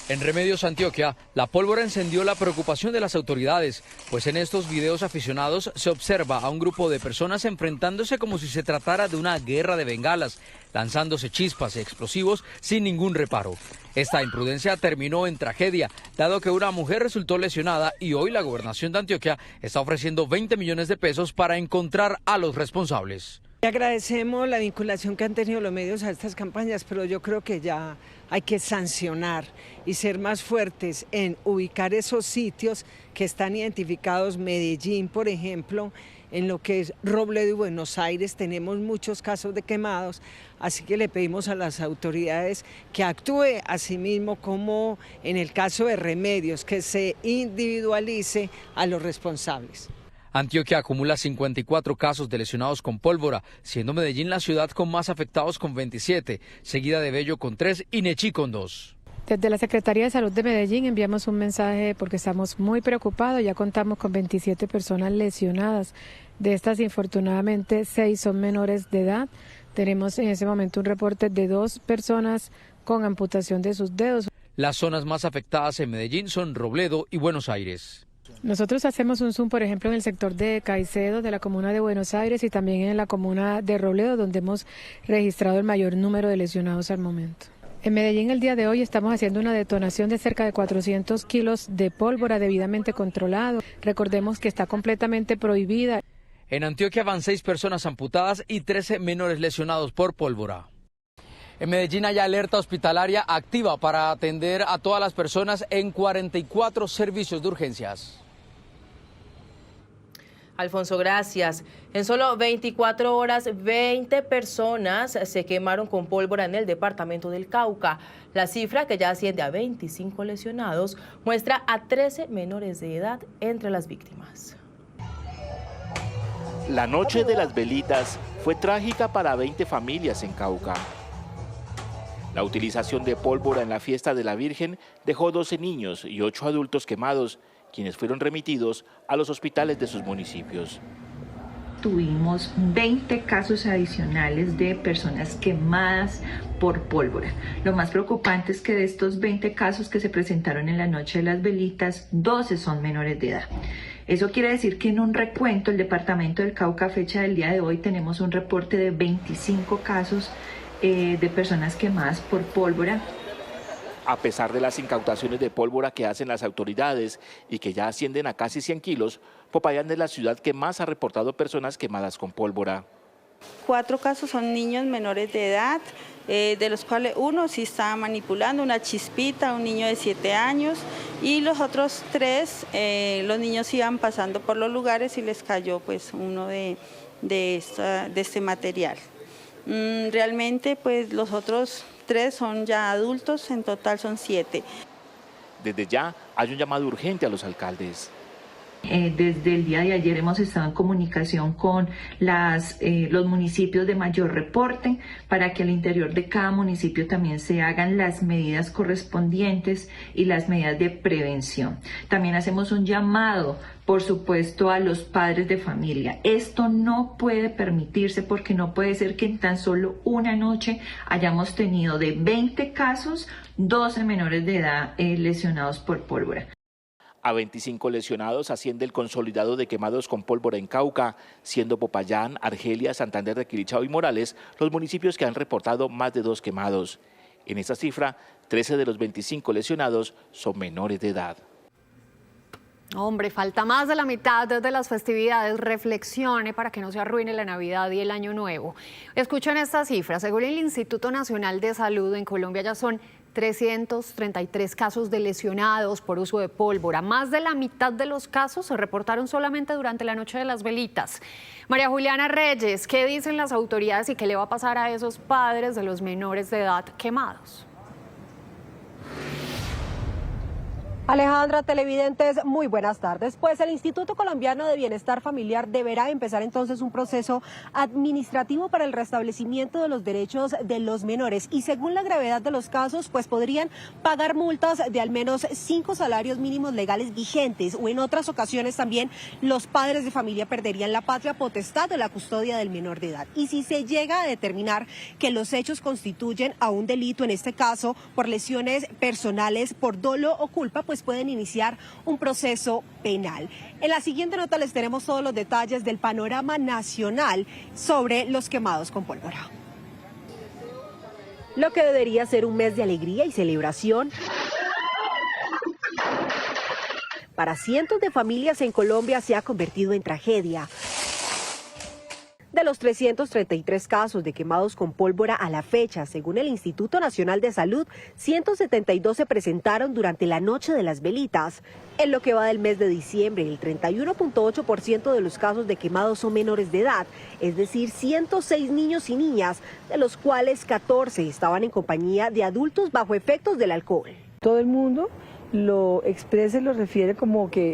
En Remedios, Antioquia, la pólvora encendió la preocupación de las autoridades, pues en estos videos aficionados se observa a un grupo de personas enfrentándose como si se tratara de una guerra de bengalas, lanzándose chispas y explosivos sin ningún reparo. Esta imprudencia terminó en tragedia, dado que una mujer resultó lesionada y hoy la Gobernación de Antioquia está ofreciendo 20 millones de pesos para encontrar a los responsables. Agradecemos la vinculación que han tenido los medios a estas campañas, pero yo creo que ya hay que sancionar y ser más fuertes en ubicar esos sitios que están identificados. Medellín, por ejemplo, en lo que es Robledo y Buenos Aires tenemos muchos casos de quemados, así que le pedimos a las autoridades que actúe asimismo como en el caso de Remedios, que se individualice a los responsables. Antioquia acumula 54 casos de lesionados con pólvora, siendo Medellín la ciudad con más afectados con 27, seguida de Bello con 3 y Nechí con 2. Desde la Secretaría de Salud de Medellín enviamos un mensaje porque estamos muy preocupados, ya contamos con 27 personas lesionadas. De estas, infortunadamente, 6 son menores de edad. Tenemos en ese momento un reporte de 2 personas con amputación de sus dedos. Las zonas más afectadas en Medellín son Robledo y Buenos Aires. Nosotros hacemos un zoom, por ejemplo, en el sector de Caicedo, de la comuna de Buenos Aires, y también en la comuna de Robledo, donde hemos registrado el mayor número de lesionados al momento. En Medellín, el día de hoy, estamos haciendo una detonación de cerca de 400 kilos de pólvora debidamente controlado. Recordemos que está completamente prohibida. En Antioquia van 6 personas amputadas y 13 menores lesionados por pólvora. En Medellín hay alerta hospitalaria activa para atender a todas las personas en 44 servicios de urgencias. Alfonso, gracias. En solo 24 horas, 20 personas se quemaron con pólvora en el departamento del Cauca. La cifra, que ya asciende a 25 lesionados, muestra a 13 menores de edad entre las víctimas. La noche de las velitas fue trágica para 20 familias en Cauca. La utilización de pólvora en la fiesta de la Virgen dejó 12 niños y 8 adultos quemados, quienes fueron remitidos a los hospitales de sus municipios. Tuvimos 20 casos adicionales de personas quemadas por pólvora. Lo más preocupante es que de estos 20 casos que se presentaron en la noche de las velitas, 12 son menores de edad. Eso quiere decir que en un recuento, el departamento del Cauca, a fecha del día de hoy, tenemos un reporte de 25 casos de personas quemadas por pólvora. A pesar de las incautaciones de pólvora que hacen las autoridades y que ya ascienden a casi 100 kilos, Popayán es la ciudad que más ha reportado personas quemadas con pólvora. 4 casos son niños menores de edad, de los cuales uno sí estaba manipulando, una chispita, un niño de 7 años, y los otros 3, los niños iban pasando por los lugares y les cayó pues uno de este material. Realmente pues los otros 3 son ya adultos, en total son 7. Desde ya hay un llamado urgente a los alcaldes. Desde el día de ayer hemos estado en comunicación con los municipios de mayor reporte para que al interior de cada municipio también se hagan las medidas correspondientes y las medidas de prevención. También hacemos un llamado, por supuesto, a los padres de familia. Esto no puede permitirse, porque no puede ser que en tan solo una noche hayamos tenido de 20 casos, 12 menores de edad lesionados por pólvora. A 25 lesionados asciende el consolidado de quemados con pólvora en Cauca, siendo Popayán, Argelia, Santander de Quilichao y Morales los municipios que han reportado más de 2 quemados. En esta cifra, 13 de los 25 lesionados son menores de edad. Hombre, falta más de la mitad de las festividades. Reflexione para que no se arruine la Navidad y el Año Nuevo. Escuchen estas cifras. Según el Instituto Nacional de Salud, en Colombia ya son 333 casos de lesionados por uso de pólvora. Más de la mitad de los casos se reportaron solamente durante la noche de las velitas. María Juliana Reyes, ¿qué dicen las autoridades y qué le va a pasar a esos padres de los menores de edad quemados? Alejandra, televidentes, muy buenas tardes. Pues el Instituto Colombiano de Bienestar Familiar deberá empezar entonces un proceso administrativo para el restablecimiento de los derechos de los menores, y según la gravedad de los casos, pues podrían pagar multas de al menos 5 salarios mínimos legales vigentes, o en otras ocasiones también los padres de familia perderían la patria potestad de la custodia del menor de edad. Y si se llega a determinar que los hechos constituyen a un delito, en este caso por lesiones personales, por dolo o culpa, pues pueden iniciar un proceso penal. En la siguiente nota les tenemos todos los detalles del panorama nacional sobre los quemados con pólvora. Lo que debería ser un mes de alegría y celebración para cientos de familias en Colombia se ha convertido en tragedia. De los 333 casos de quemados con pólvora a la fecha, según el Instituto Nacional de Salud, 172 se presentaron durante la noche de las velitas. En lo que va del mes de diciembre, el 31.8% de los casos de quemados son menores de edad, es decir, 106 niños y niñas, de los cuales 14 estaban en compañía de adultos bajo efectos del alcohol. Todo el mundo lo expresa y lo refiere como que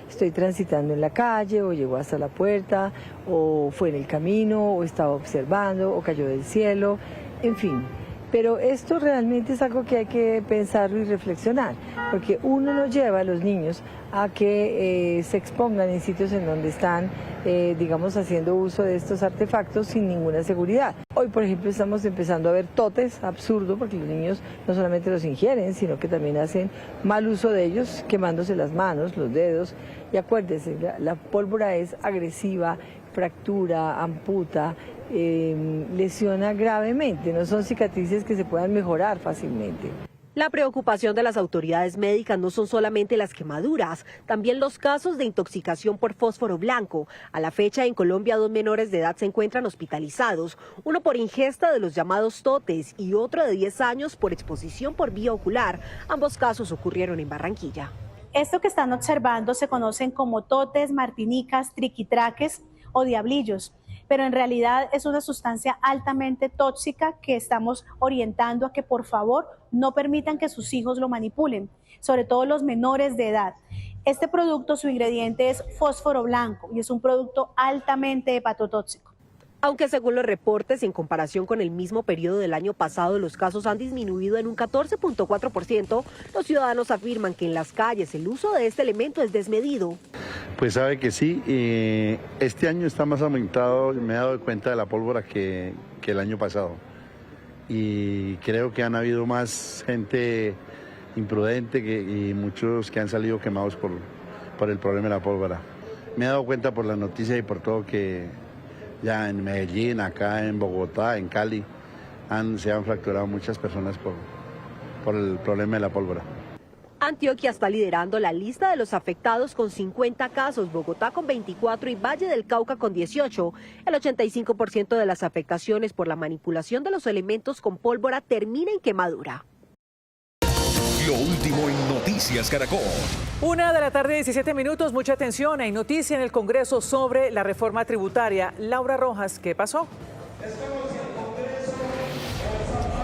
estoy transitando en la calle, o llegó hasta la puerta, o fue en el camino, o estaba observando, o cayó del cielo, en fin. Pero esto realmente es algo que hay que pensarlo y reflexionar, porque uno no lleva a los niños a que se expongan en sitios en donde están, digamos, haciendo uso de estos artefactos sin ninguna seguridad. Hoy, por ejemplo, estamos empezando a ver totes, absurdo, porque los niños no solamente los ingieren, sino que también hacen mal uso de ellos, quemándose las manos, los dedos. Y acuérdense, la pólvora es agresiva, fractura, amputa, lesiona gravemente, no son cicatrices que se puedan mejorar fácilmente. La preocupación de las autoridades médicas no son solamente las quemaduras, también los casos de intoxicación por fósforo blanco. A la fecha, en Colombia, 2 menores de edad se encuentran hospitalizados, uno por ingesta de los llamados totes y otro de 10 años por exposición por vía ocular. Ambos casos ocurrieron en Barranquilla. Esto que están observando se conocen como totes, martinicas, triquitraques o diablillos, pero en realidad es una sustancia altamente tóxica que estamos orientando a que por favor no permitan que sus hijos lo manipulen, sobre todo los menores de edad. Este producto, su ingrediente es fósforo blanco y es un producto altamente hepatotóxico. Aunque según los reportes, en comparación con el mismo periodo del año pasado, los casos han disminuido en un 14.4%, los ciudadanos afirman que en las calles el uso de este elemento es desmedido. Pues sabe que sí, este año está más aumentado, me he dado cuenta de la pólvora que el año pasado. Y creo que han habido más gente imprudente y muchos que han salido quemados por el problema de la pólvora. Me he dado cuenta por las noticias y por todo que ya en Medellín, acá en Bogotá, en Cali, se han fracturado muchas personas por el problema de la pólvora. Antioquia está liderando la lista de los afectados con 50 casos, Bogotá con 24 y Valle del Cauca con 18. El 85% de las afectaciones por la manipulación de los elementos con pólvora termina en quemadura. Lo último en Noticias Caracol. 1:17 p.m, mucha atención. Hay noticia en el Congreso sobre la reforma tributaria. Laura Rojas, ¿qué pasó?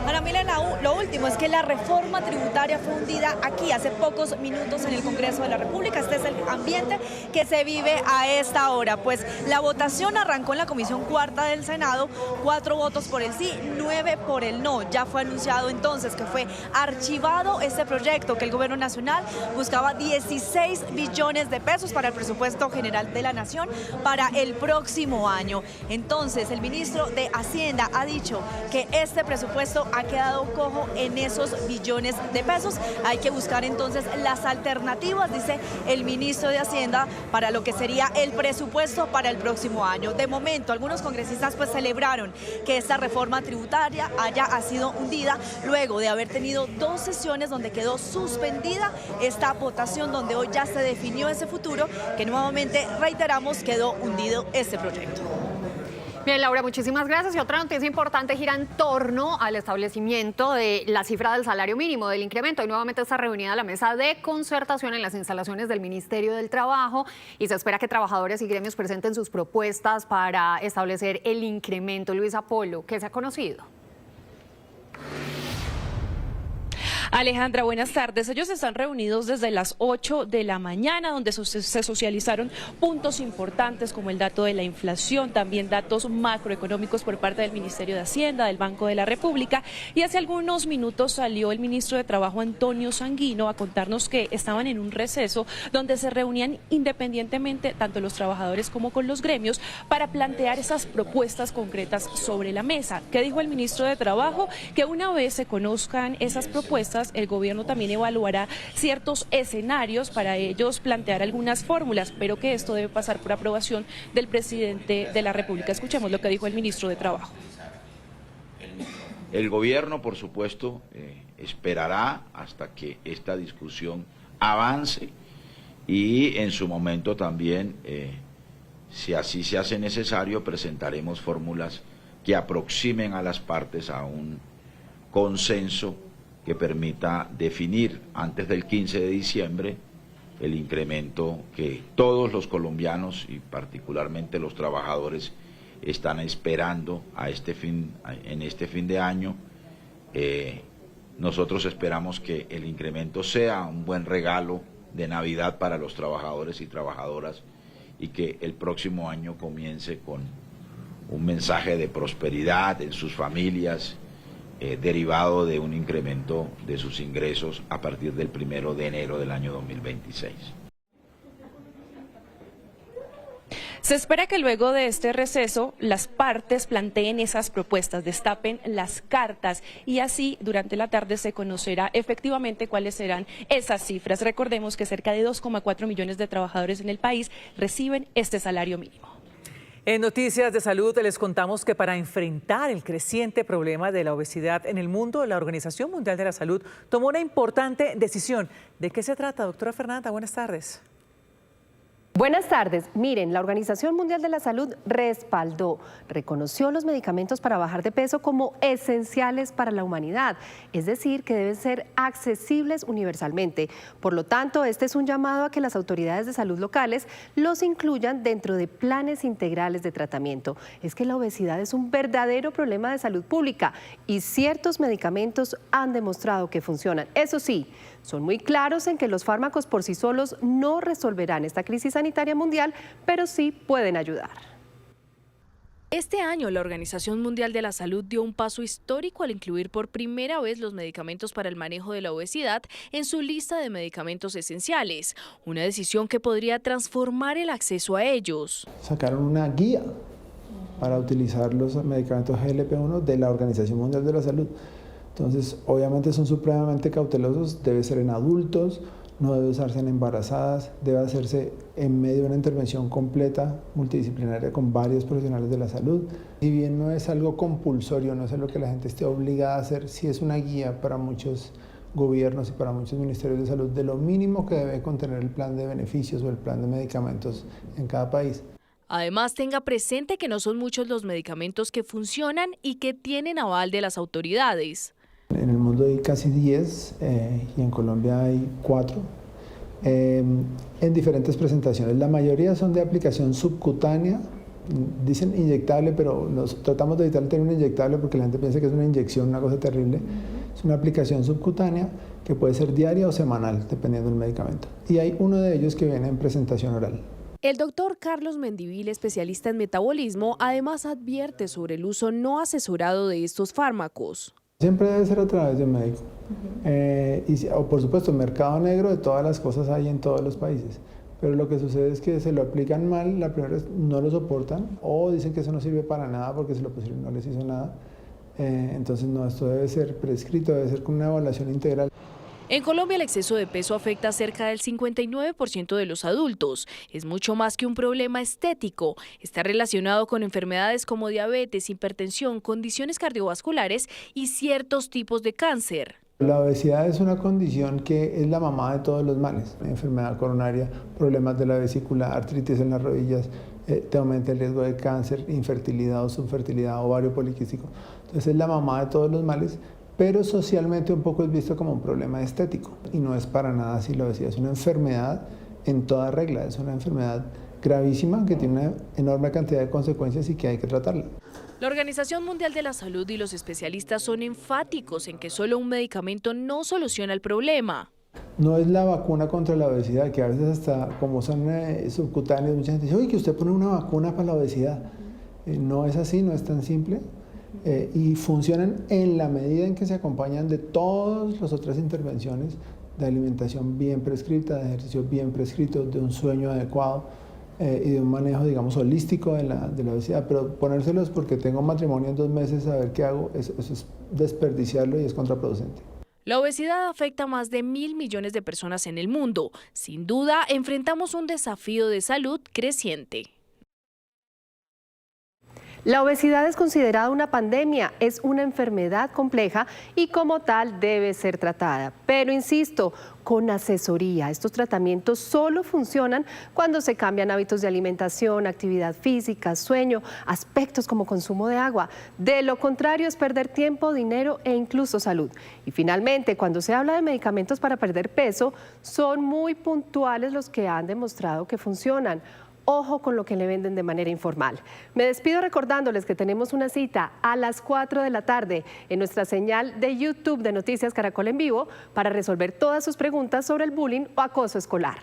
Ana Milena, lo último es que la reforma tributaria fue hundida aquí hace pocos minutos en el Congreso de la República. Este es el ambiente que se vive a esta hora. Pues la votación arrancó en la Comisión Cuarta del Senado, 4 votos por el sí, 9 por el no. Ya fue anunciado entonces que fue archivado este proyecto, que el Gobierno Nacional buscaba 16 billones de pesos para el presupuesto general de la Nación para el próximo año. Entonces, el ministro de Hacienda ha dicho que este presupuesto ha quedado cojo en esos billones de pesos. Hay que buscar entonces las alternativas, dice el ministro de Hacienda, para lo que sería el presupuesto para el próximo año. De momento, algunos congresistas pues celebraron que esta reforma tributaria ha sido hundida luego de haber tenido 2 sesiones donde quedó suspendida esta votación, donde hoy ya se definió ese futuro, que nuevamente reiteramos quedó hundido este proyecto. Bien, Laura, muchísimas gracias. Y otra noticia importante gira en torno al establecimiento de la cifra del salario mínimo, del incremento. Hoy nuevamente está reunida la mesa de concertación en las instalaciones del Ministerio del Trabajo y se espera que trabajadores y gremios presenten sus propuestas para establecer el incremento. Luis Apolo, ¿qué se ha conocido? Alejandra, buenas tardes. Ellos están reunidos desde las 8 de la mañana, donde se socializaron puntos importantes como el dato de la inflación, también datos macroeconómicos por parte del Ministerio de Hacienda, del Banco de la República. Y hace algunos minutos salió el ministro de Trabajo, Antonio Sanguino, a contarnos que estaban en un receso donde se reunían independientemente tanto los trabajadores como con los gremios para plantear esas propuestas concretas sobre la mesa. ¿Qué dijo el ministro de Trabajo? Que una vez se conozcan esas propuestas, el gobierno también evaluará ciertos escenarios para ellos plantear algunas fórmulas, pero que esto debe pasar por aprobación del presidente de la República. Escuchemos lo que dijo el ministro de Trabajo. El gobierno, por supuesto, esperará hasta que esta discusión avance y en su momento también, si así se hace necesario, presentaremos fórmulas que aproximen a las partes a un consenso que permita definir antes del 15 de diciembre el incremento que todos los colombianos y particularmente los trabajadores están esperando en este fin de año. Nosotros esperamos que el incremento sea un buen regalo de Navidad para los trabajadores y trabajadoras y que el próximo año comience con un mensaje de prosperidad en sus familias, derivado de un incremento de sus ingresos a partir del 1 de enero del año 2026. Se espera que luego de este receso las partes planteen esas propuestas, destapen las cartas y así durante la tarde se conocerá efectivamente cuáles serán esas cifras. Recordemos que cerca de 2,4 millones de trabajadores en el país reciben este salario mínimo. En Noticias de Salud les contamos que para enfrentar el creciente problema de la obesidad en el mundo, la Organización Mundial de la Salud tomó una importante decisión. ¿De qué se trata, doctora Fernanda? Buenas tardes. Buenas tardes. Miren, la Organización Mundial de la Salud reconoció los medicamentos para bajar de peso como esenciales para la humanidad, es decir, que deben ser accesibles universalmente. Por lo tanto, este es un llamado a que las autoridades de salud locales los incluyan dentro de planes integrales de tratamiento. Es que la obesidad es un verdadero problema de salud pública y ciertos medicamentos han demostrado que funcionan. Eso sí, son muy claros en que los fármacos por sí solos no resolverán esta crisis sanitaria mundial, pero sí pueden ayudar. Este año, la Organización Mundial de la Salud dio un paso histórico al incluir por primera vez los medicamentos para el manejo de la obesidad en su lista de medicamentos esenciales, una decisión que podría transformar el acceso a ellos. Sacaron una guía para utilizar los medicamentos GLP-1 de la Organización Mundial de la Salud. Entonces, obviamente son supremamente cautelosos, debe ser en adultos, no debe usarse en embarazadas, debe hacerse en medio de una intervención completa, multidisciplinaria, con varios profesionales de la salud. Si bien no es algo compulsorio, no es algo que la gente esté obligada a hacer, sí es una guía para muchos gobiernos y para muchos ministerios de salud de lo mínimo que debe contener el plan de beneficios o el plan de medicamentos en cada país. Además, tenga presente que no son muchos los medicamentos que funcionan y que tienen aval de las autoridades. En el mundo hay casi 10 y en Colombia hay 4 en diferentes presentaciones. La mayoría son de aplicación subcutánea, dicen inyectable, pero tratamos de evitar el término inyectable porque la gente piensa que es una inyección, una cosa terrible. Es una aplicación subcutánea que puede ser diaria o semanal, dependiendo del medicamento. Y hay uno de ellos que viene en presentación oral. El doctor Carlos Mendivil, especialista en metabolismo, además advierte sobre el uso no asesorado de estos fármacos. Siempre debe ser a través de un médico. O por supuesto, el mercado negro de todas las cosas hay en todos los países. Pero lo que sucede es que se lo aplican mal, la primera vez no lo soportan o dicen que eso no sirve para nada porque se lo pusieron y no les hizo nada. Entonces no, esto debe ser prescrito, debe ser con una evaluación integral. En Colombia el exceso de peso afecta a cerca del 59% de los adultos. Es mucho más que un problema estético. Está relacionado con enfermedades como diabetes, hipertensión, condiciones cardiovasculares y ciertos tipos de cáncer. La obesidad es una condición que es la mamá de todos los males. Enfermedad coronaria, problemas de la vesícula, artritis en las rodillas, te aumenta el riesgo de cáncer, infertilidad o subfertilidad, ovario poliquístico. Entonces es la mamá de todos los males, pero socialmente un poco es visto como un problema estético y no es para nada así. La obesidad es una enfermedad en toda regla, es una enfermedad gravísima que tiene una enorme cantidad de consecuencias y que hay que tratarla. La Organización Mundial de la Salud y los especialistas son enfáticos en que solo un medicamento no soluciona el problema. No es la vacuna contra la obesidad, que a veces hasta como son subcutáneos, mucha gente dice, oye, que usted pone una vacuna para la obesidad. No es así, no es tan simple. Y funcionan en la medida en que se acompañan de todas las otras intervenciones de alimentación bien prescrita, de ejercicio bien prescrito, de un sueño adecuado y de un manejo, digamos, holístico de la obesidad. Pero ponérselos porque tengo matrimonio en 2 meses, a ver qué hago, eso es desperdiciarlo y es contraproducente. La obesidad afecta a más de 1.000 millones de personas en el mundo. Sin duda, enfrentamos un desafío de salud creciente. La obesidad es considerada una pandemia, es una enfermedad compleja y como tal debe ser tratada. Pero insisto, con asesoría. Estos tratamientos solo funcionan cuando se cambian hábitos de alimentación, actividad física, sueño, aspectos como consumo de agua. De lo contrario es perder tiempo, dinero e incluso salud. Y finalmente, cuando se habla de medicamentos para perder peso, son muy puntuales los que han demostrado que funcionan. Ojo con lo que le venden de manera informal. Me despido recordándoles que tenemos una cita a las 4 de la tarde en nuestra señal de YouTube de Noticias Caracol en Vivo para resolver todas sus preguntas sobre el bullying o acoso escolar.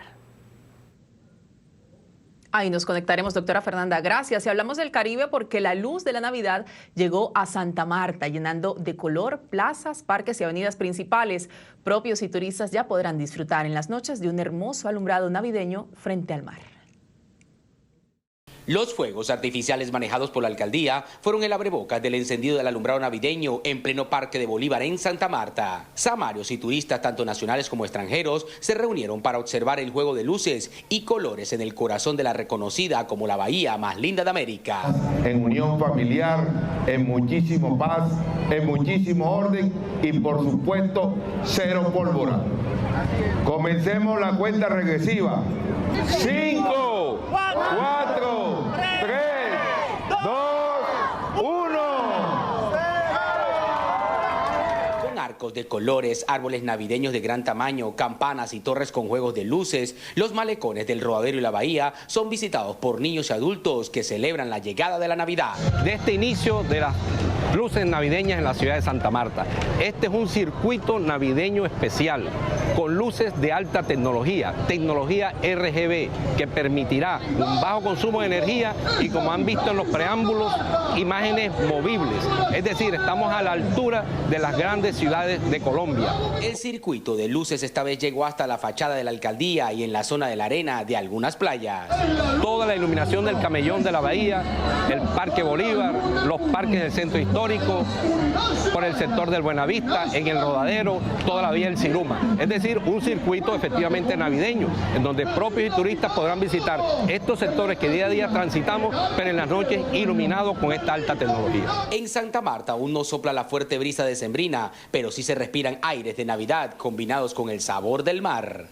Ahí nos conectaremos, doctora Fernanda. Gracias. Y hablamos del Caribe porque la luz de la Navidad llegó a Santa Marta, llenando de color plazas, parques y avenidas principales. Propios y turistas ya podrán disfrutar en las noches de un hermoso alumbrado navideño frente al mar. Los fuegos artificiales manejados por la alcaldía fueron el abrebocas del encendido del alumbrado navideño en pleno Parque de Bolívar en Santa Marta. Samarios y turistas, tanto nacionales como extranjeros, se reunieron para observar el juego de luces y colores en el corazón de la reconocida como la bahía más linda de América. En unión familiar, en muchísimo paz, en muchísimo orden y por supuesto cero pólvora. Comencemos la cuenta regresiva. 5, abanico de colores, árboles navideños de gran tamaño, campanas y torres con juegos de luces, los malecones del Rodadero y la Bahía son visitados por niños y adultos que celebran la llegada de la Navidad. De este inicio de las luces navideñas en la ciudad de Santa Marta, este es un circuito navideño especial con luces de alta tecnología RGB, que permitirá un bajo consumo de energía y, como han visto en los preámbulos, imágenes movibles. Es decir, estamos a la altura de las grandes ciudades de Colombia. El circuito de luces esta vez llegó hasta la fachada de la alcaldía y en la zona de la arena de algunas playas. Toda la iluminación del Camellón de la Bahía, el Parque Bolívar, los parques del centro histórico, por el sector del Buenavista, en el Rodadero, toda la vía del Siluma. Es decir, un circuito efectivamente navideño, en donde propios y turistas podrán visitar estos sectores que día a día transitamos, pero en las noches iluminados con esta alta tecnología. En Santa Marta aún no sopla la fuerte brisa decembrina, pero sí se respiran aires de Navidad combinados con el sabor del mar.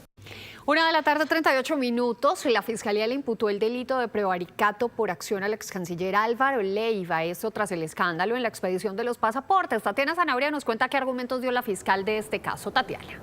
1:38 p.m. La Fiscalía le imputó el delito de prevaricato por acción al ex canciller Álvaro Leiva, esto tras el escándalo en la expedición de los pasaportes. Tatiana Zanabria nos cuenta qué argumentos dio la fiscal de este caso. Tatiana.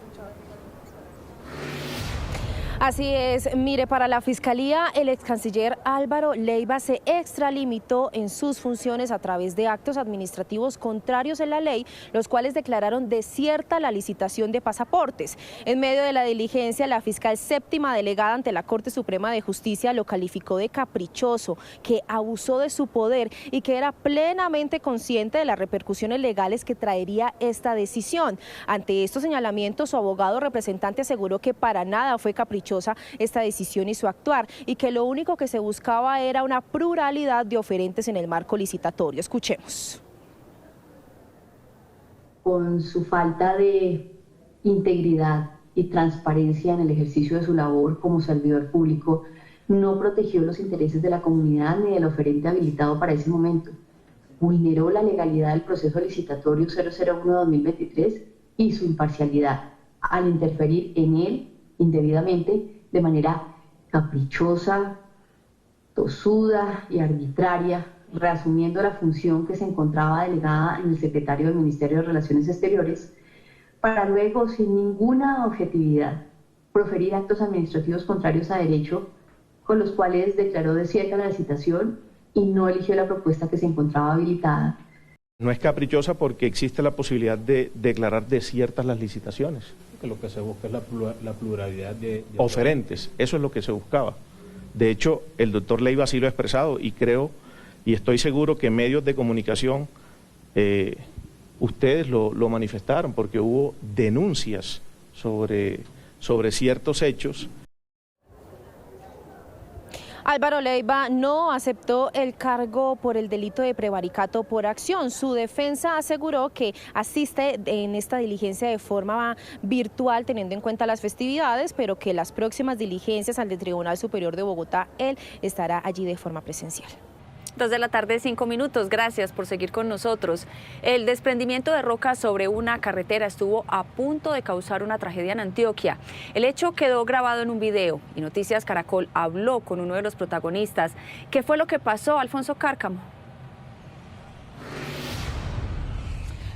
Así es, mire, para la Fiscalía, el ex canciller Álvaro Leiva se extralimitó en sus funciones a través de actos administrativos contrarios en la ley, los cuales declararon desierta la licitación de pasaportes. En medio de la diligencia, la fiscal séptima delegada ante la Corte Suprema de Justicia lo calificó de caprichoso, que abusó de su poder y que era plenamente consciente de las repercusiones legales que traería esta decisión. Ante estos señalamientos, su abogado representante aseguró que para nada fue caprichoso esta decisión y su actuar, y que lo único que se buscaba era una pluralidad de oferentes en el marco licitatorio. Escuchemos. Con su falta de integridad y transparencia en el ejercicio de su labor como servidor público, no protegió los intereses de la comunidad ni del oferente habilitado para ese momento. Vulneró la legalidad del proceso licitatorio 001-2023 y su imparcialidad al interferir en él indebidamente, de manera caprichosa, tosuda y arbitraria, reasumiendo la función que se encontraba delegada en el secretario del Ministerio de Relaciones Exteriores, para luego, sin ninguna objetividad, proferir actos administrativos contrarios a derecho, con los cuales declaró desierta la licitación y no eligió la propuesta que se encontraba habilitada. No es caprichosa porque existe la posibilidad de declarar desiertas las licitaciones. Que lo que se busca es la pluralidad de oferentes, eso es lo que se buscaba. De hecho, el doctor Leiva así lo ha expresado y creo y estoy seguro que medios de comunicación, ustedes lo manifestaron, porque hubo denuncias sobre ciertos hechos. Álvaro Leiva no aceptó el cargo por el delito de prevaricato por acción. Su defensa aseguró que asiste en esta diligencia de forma virtual, teniendo en cuenta las festividades, pero que las próximas diligencias al Tribunal Superior de Bogotá, él estará allí de forma presencial. 2:05 p.m. Gracias por seguir con nosotros. El desprendimiento de rocas sobre una carretera estuvo a punto de causar una tragedia en Antioquia. El hecho quedó grabado en un video y Noticias Caracol habló con uno de los protagonistas. ¿Qué fue lo que pasó, Alfonso Cárcamo?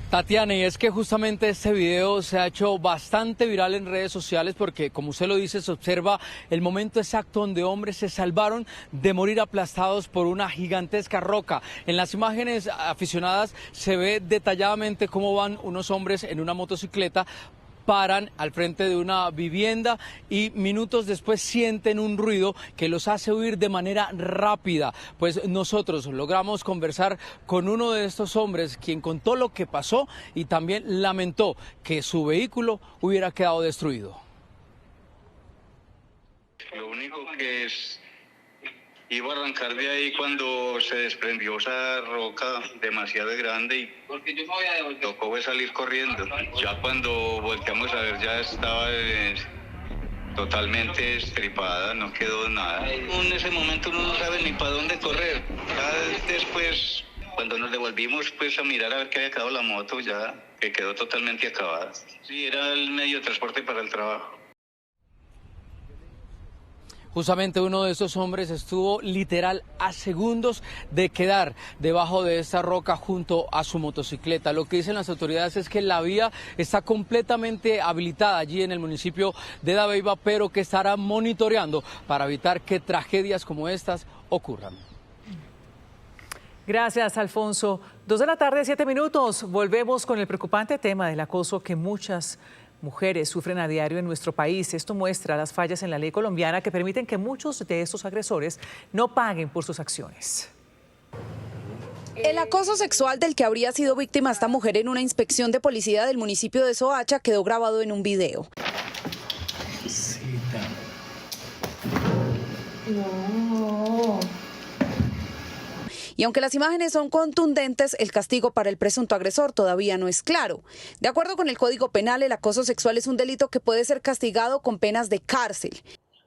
Tatiana, y es que justamente este video se ha hecho bastante viral en redes sociales porque, como usted lo dice, se observa el momento exacto donde hombres se salvaron de morir aplastados por una gigantesca roca. En las imágenes aficionadas se ve detalladamente cómo van unos hombres en una motocicleta, paran al frente de una vivienda y minutos después sienten un ruido que los hace huir de manera rápida. Pues nosotros logramos conversar con uno de estos hombres, quien contó lo que pasó y también lamentó que su vehículo hubiera quedado destruido. Lo único que iba a arrancar de ahí cuando se desprendió esa roca demasiado grande y tocó salir corriendo. Ya cuando volteamos a ver ya estaba totalmente estripada, no quedó nada. En ese momento uno no sabe ni para dónde correr. Ya después, cuando nos devolvimos pues a mirar a ver qué había quedado la moto, ya que quedó totalmente acabada. Sí, era el medio de transporte para el trabajo. Justamente uno de estos hombres estuvo literal a segundos de quedar debajo de esta roca junto a su motocicleta. Lo que dicen las autoridades es que la vía está completamente habilitada allí en el municipio de Dabeiba, pero que estará monitoreando para evitar que tragedias como estas ocurran. Gracias, Alfonso. 2:07 p.m. Volvemos con el preocupante tema del acoso que muchas mujeres sufren a diario en nuestro país. Esto muestra las fallas en la ley colombiana que permiten que muchos de estos agresores no paguen por sus acciones. El acoso sexual del que habría sido víctima esta mujer en una inspección de policía del municipio de Soacha quedó grabado en un video. No. Y aunque las imágenes son contundentes, el castigo para el presunto agresor todavía no es claro. De acuerdo con el Código Penal, el acoso sexual es un delito que puede ser castigado con penas de cárcel.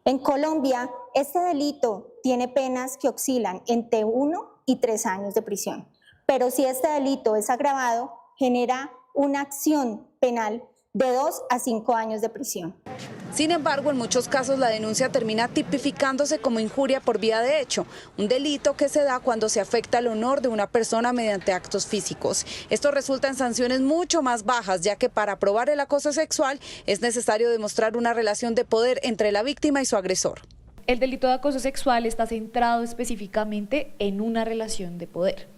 En Colombia, este delito tiene penas que oscilan entre 1 y 3 años de prisión. Pero si este delito es agravado, genera una acción penal de 2 a 5 años de prisión. Sin embargo, en muchos casos la denuncia termina tipificándose como injuria por vía de hecho, un delito que se da cuando se afecta el honor de una persona mediante actos físicos. Esto resulta en sanciones mucho más bajas, ya que para probar el acoso sexual es necesario demostrar una relación de poder entre la víctima y su agresor. El delito de acoso sexual está centrado específicamente en una relación de poder.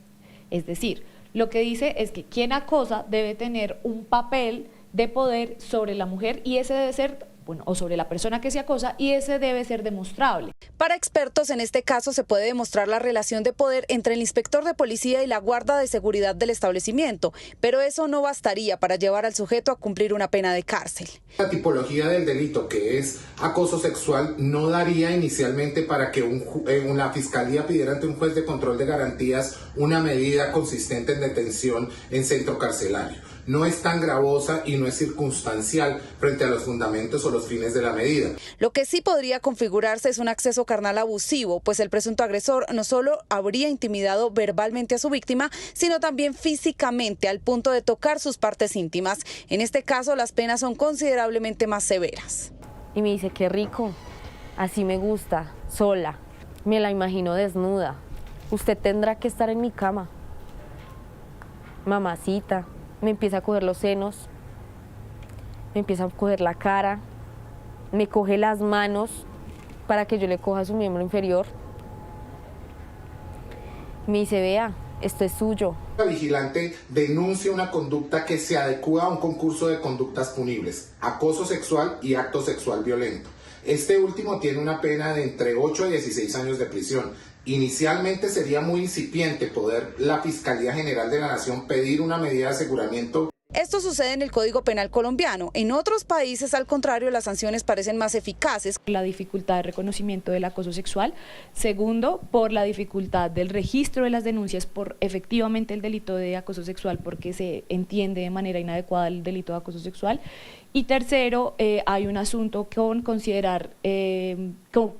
Es decir, lo que dice es que quien acosa debe tener un papel de poder sobre la mujer y ese debe ser, o sobre la persona que se acosa, y ese debe ser demostrable. Para expertos, en este caso se puede demostrar la relación de poder entre el inspector de policía y la guarda de seguridad del establecimiento, pero eso no bastaría para llevar al sujeto a cumplir una pena de cárcel. La tipología del delito, que es acoso sexual, no daría inicialmente para que una fiscalía pidiera ante un juez de control de garantías una medida consistente en detención en centro carcelario. No es tan gravosa y no es circunstancial frente a los fundamentos o los fines de la medida. Lo que sí podría configurarse es un acceso carnal abusivo, pues el presunto agresor no solo habría intimidado verbalmente a su víctima, sino también físicamente al punto de tocar sus partes íntimas. En este caso, las penas son considerablemente más severas. Y me dice, qué rico, así me gusta, sola, me la imagino desnuda. Usted tendrá que estar en mi cama. Mamacita. Me empieza a coger los senos, me empieza a coger la cara, me coge las manos para que yo le coja su miembro inferior. Me dice, vea, esto es suyo. La vigilante denuncia una conducta que se adecua a un concurso de conductas punibles, acoso sexual y acto sexual violento. Este último tiene una pena de entre 8 y 16 años de prisión. Inicialmente sería muy incipiente poder la Fiscalía General de la Nación pedir una medida de aseguramiento. Esto sucede en el Código Penal colombiano. En otros países, al contrario, las sanciones parecen más eficaces. La dificultad de reconocimiento del acoso sexual. Segundo, por la dificultad del registro de las denuncias por efectivamente el delito de acoso sexual, porque se entiende de manera inadecuada el delito de acoso sexual. Y tercero, hay un asunto con considerar,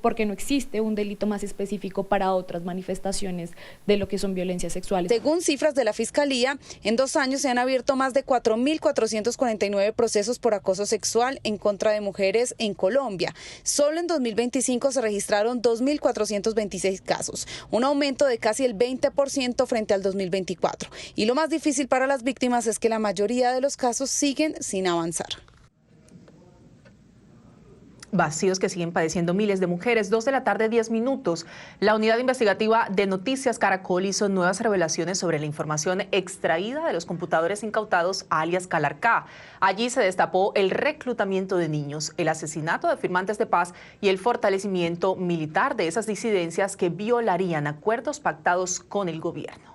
porque no existe un delito más específico para otras manifestaciones de lo que son violencias sexuales. Según cifras de la Fiscalía, en 2 años se han abierto más de 4.449 procesos por acoso sexual en contra de mujeres en Colombia. Solo en 2025 se registraron 2.426 casos, un aumento de casi el 20% frente al 2024. Y lo más difícil para las víctimas es que la mayoría de los casos siguen sin avanzar. Vacíos que siguen padeciendo miles de mujeres. 2:10 p.m. La unidad investigativa de Noticias Caracol hizo nuevas revelaciones sobre la información extraída de los computadores incautados alias Calarcá. Allí se destapó el reclutamiento de niños, el asesinato de firmantes de paz y el fortalecimiento militar de esas disidencias que violarían acuerdos pactados con el gobierno.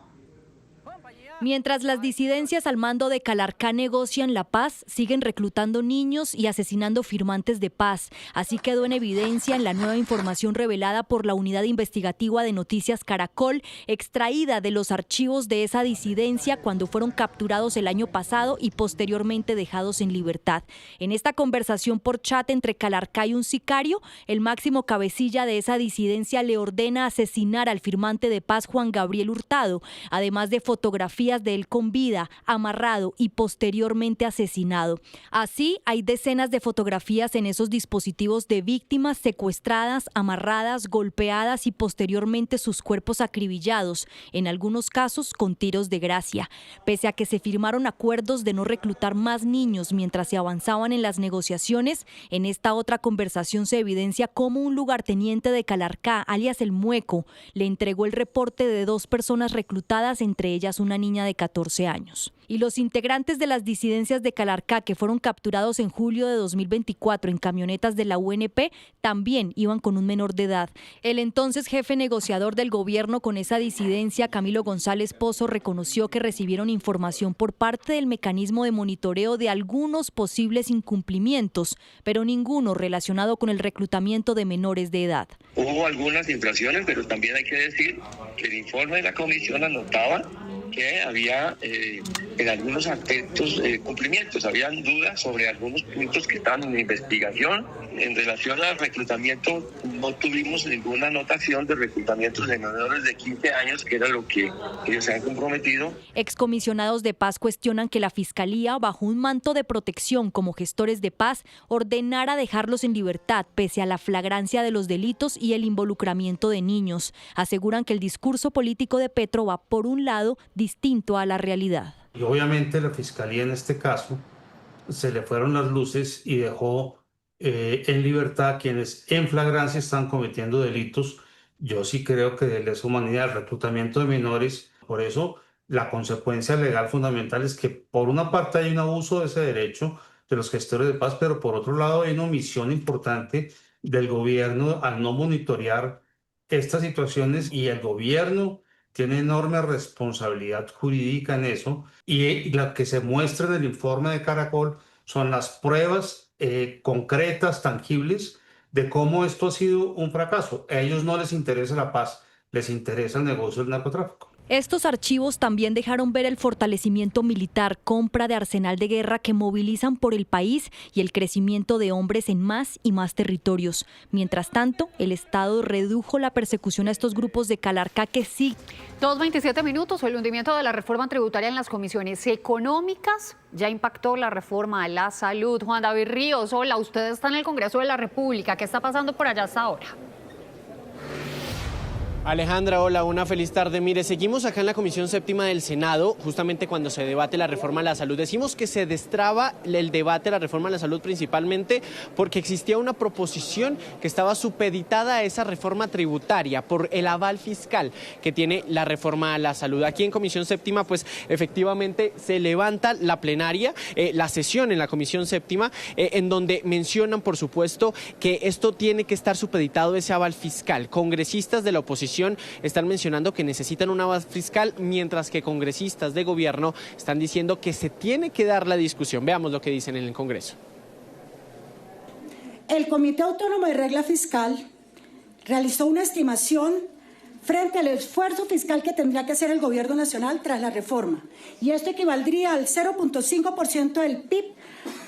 Mientras las disidencias al mando de Calarcá negocian la paz, siguen reclutando niños y asesinando firmantes de paz. Así quedó en evidencia en la nueva información revelada por la unidad investigativa de Noticias Caracol, extraída de los archivos de esa disidencia cuando fueron capturados el año pasado y posteriormente dejados en libertad. En esta conversación por chat entre Calarcá y un sicario, el máximo cabecilla de esa disidencia le ordena asesinar al firmante de paz Juan Gabriel Hurtado, además de fotografías fotografías de él con vida, amarrado y posteriormente asesinado. Así, hay decenas de fotografías en esos dispositivos de víctimas secuestradas, amarradas, golpeadas y posteriormente sus cuerpos acribillados, en algunos casos con tiros de gracia. Pese a que se firmaron acuerdos de no reclutar más niños mientras se avanzaban en las negociaciones, en esta otra conversación se evidencia cómo un lugarteniente de Calarcá, alias El Mueco, le entregó el reporte de 2 personas reclutadas, entre ellas una niña de 14 años. Y los integrantes de las disidencias de Calarcá, que fueron capturados en julio de 2024 en camionetas de la UNP, también iban con un menor de edad. El entonces jefe negociador del gobierno con esa disidencia, Camilo González Pozo, reconoció que recibieron información por parte del mecanismo de monitoreo de algunos posibles incumplimientos, pero ninguno relacionado con el reclutamiento de menores de edad. Hubo algunas infracciones, pero también hay que decir que el informe de la comisión anotaba que había en algunos aspectos cumplimientos, habían dudas sobre algunos puntos que estaban en investigación. En relación al reclutamiento, no tuvimos ninguna anotación de reclutamientos de menores de 15 años, que era lo que ellos se han comprometido. Excomisionados de paz cuestionan que la Fiscalía, bajo un manto de protección como gestores de paz, ordenara dejarlos en libertad pese a la flagrancia de los delitos y el involucramiento de niños. Aseguran que el discurso político de Petro va por un lado distinto a la realidad. Y obviamente la Fiscalía en este caso se le fueron las luces y dejó en libertad a quienes en flagrancia están cometiendo delitos. Yo sí creo que de lesa humanidad, el reclutamiento de menores, por eso la consecuencia legal fundamental es que por una parte hay un abuso de ese derecho de los gestores de paz, pero por otro lado hay una omisión importante del gobierno al no monitorear estas situaciones, y el gobierno tiene enorme responsabilidad jurídica en eso, y lo que se muestra en el informe de Caracol son las pruebas concretas, tangibles, de cómo esto ha sido un fracaso. A ellos no les interesa la paz, les interesa el negocio del narcotráfico. Estos archivos también dejaron ver el fortalecimiento militar, compra de arsenal de guerra que movilizan por el país y el crecimiento de hombres en más y más territorios. Mientras tanto, el Estado redujo la persecución a estos grupos de Calarcá que sí. 2:27 minutos. El hundimiento de la reforma tributaria en las comisiones económicas ya impactó la reforma a la salud. Juan David Ríos, hola, usted está en el Congreso de la República. ¿Qué está pasando por allá hasta ahora? Alejandra, hola, una feliz tarde. Mire, seguimos acá en la Comisión Séptima del Senado, justamente cuando se debate la reforma a la salud. Decimos que se destraba el debate de la reforma a la salud principalmente porque existía una proposición que estaba supeditada a esa reforma tributaria por el aval fiscal que tiene la reforma a la salud. Aquí en Comisión Séptima, pues efectivamente se levanta la plenaria, la sesión en la Comisión Séptima, en donde mencionan, por supuesto, que esto tiene que estar supeditado a ese aval fiscal. Congresistas de la oposición están mencionando que necesitan un aval fiscal, mientras que congresistas de gobierno están diciendo que se tiene que dar la discusión. Veamos lo que dicen en el Congreso. El Comité Autónomo de Regla Fiscal realizó una estimación frente al esfuerzo fiscal que tendría que hacer el Gobierno Nacional tras la reforma. Y esto equivaldría al 0.5% del PIB,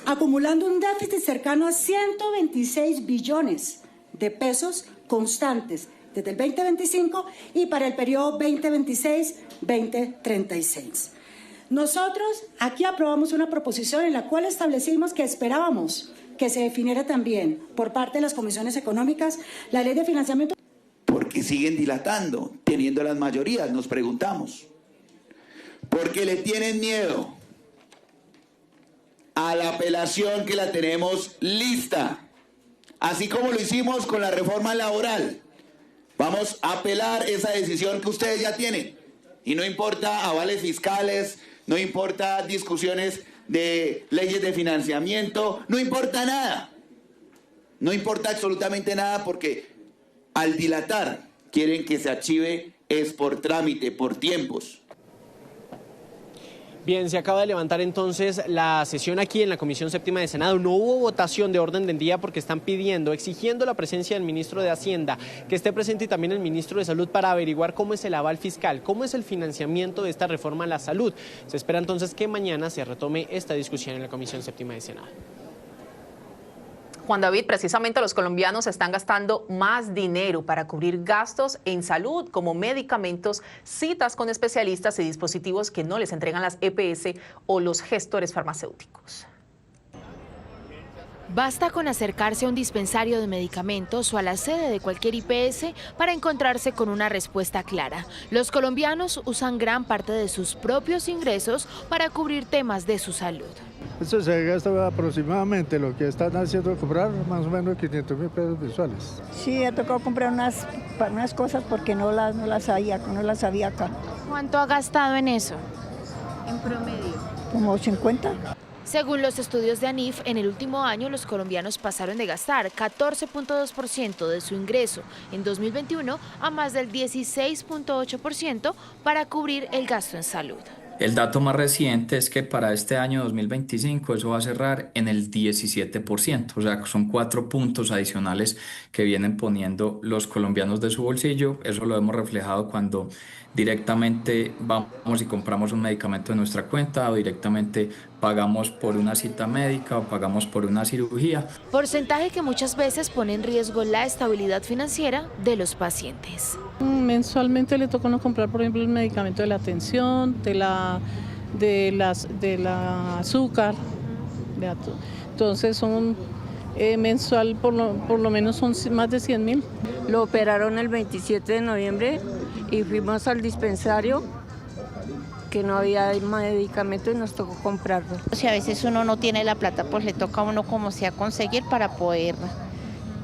acumulando un déficit cercano a 126 billones de pesos constantes desde el 2025 y para el periodo 2026-2036. Nosotros aquí aprobamos una proposición en la cual establecimos que esperábamos que se definiera también por parte de las comisiones económicas la ley de financiamiento. Porque siguen dilatando, teniendo las mayorías, nos preguntamos. Porque le tienen miedo a la apelación que la tenemos lista, así como lo hicimos con la reforma laboral. Vamos a apelar esa decisión que ustedes ya tienen. Y no importa avales fiscales, no importa discusiones de leyes de financiamiento, no importa nada. No importa absolutamente nada porque al dilatar quieren que se archive es por trámite, por tiempos. Bien, se acaba de levantar entonces la sesión aquí en la Comisión Séptima de Senado. No hubo votación de orden del día porque están exigiendo la presencia del ministro de Hacienda, que esté presente, y también el ministro de Salud para averiguar cómo es el aval fiscal, cómo es el financiamiento de esta reforma a la salud. Se espera entonces que mañana se retome esta discusión en la Comisión Séptima de Senado. Juan David, precisamente los colombianos están gastando más dinero para cubrir gastos en salud, como medicamentos, citas con especialistas y dispositivos que no les entregan las EPS o los gestores farmacéuticos. Basta con acercarse a un dispensario de medicamentos o a la sede de cualquier IPS para encontrarse con una respuesta clara. Los colombianos usan gran parte de sus propios ingresos para cubrir temas de su salud. Esto se gasta aproximadamente, lo que están haciendo comprar, más o menos 500.000 pesos mensuales. Sí, he tocado comprar unas cosas porque no las sabía acá. ¿Cuánto ha gastado en eso? En promedio. Como 50. Según los estudios de ANIF, en el último año los colombianos pasaron de gastar 14.2% de su ingreso en 2021 a más del 16.8% para cubrir el gasto en salud. El dato más reciente es que para este año 2025 eso va a cerrar en el 17%, o sea, son 4 puntos adicionales que vienen poniendo los colombianos de su bolsillo. Eso lo hemos reflejado cuando directamente vamos y compramos un medicamento de nuestra cuenta o directamente pagamos por una cita médica o pagamos por una cirugía. Porcentaje que muchas veces pone en riesgo la estabilidad financiera de los pacientes. Mensualmente le toca a uno comprar, por ejemplo, el medicamento de la tensión, de la azúcar. Entonces son mensual por lo menos son más de 100.000. Lo operaron el 27 de noviembre y fuimos al dispensario que no había medicamento y nos tocó comprarlo. Si a veces uno no tiene la plata, pues le toca a uno como sea conseguir para poder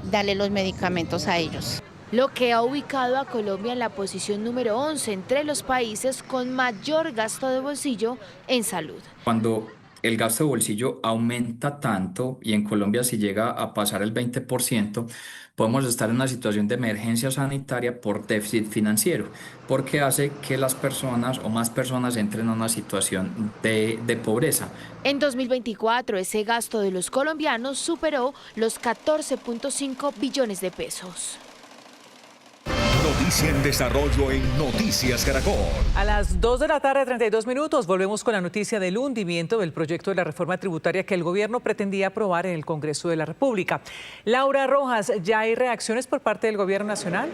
darle los medicamentos a ellos. Lo que ha ubicado a Colombia en la posición número 11 entre los países con mayor gasto de bolsillo en salud. Cuando el gasto de bolsillo aumenta tanto, y en Colombia si llega a pasar el 20%, podemos estar en una situación de emergencia sanitaria por déficit financiero, porque hace que las personas o más personas entren a una situación de pobreza. En 2024, ese gasto de los colombianos superó los 14.5 billones de pesos. Noticia en desarrollo en Noticias Caracol. A las 2 de la tarde, 32 minutos, volvemos con la noticia del hundimiento del proyecto de la reforma tributaria que el gobierno pretendía aprobar en el Congreso de la República. Laura Rojas, ¿ya hay reacciones por parte del gobierno nacional?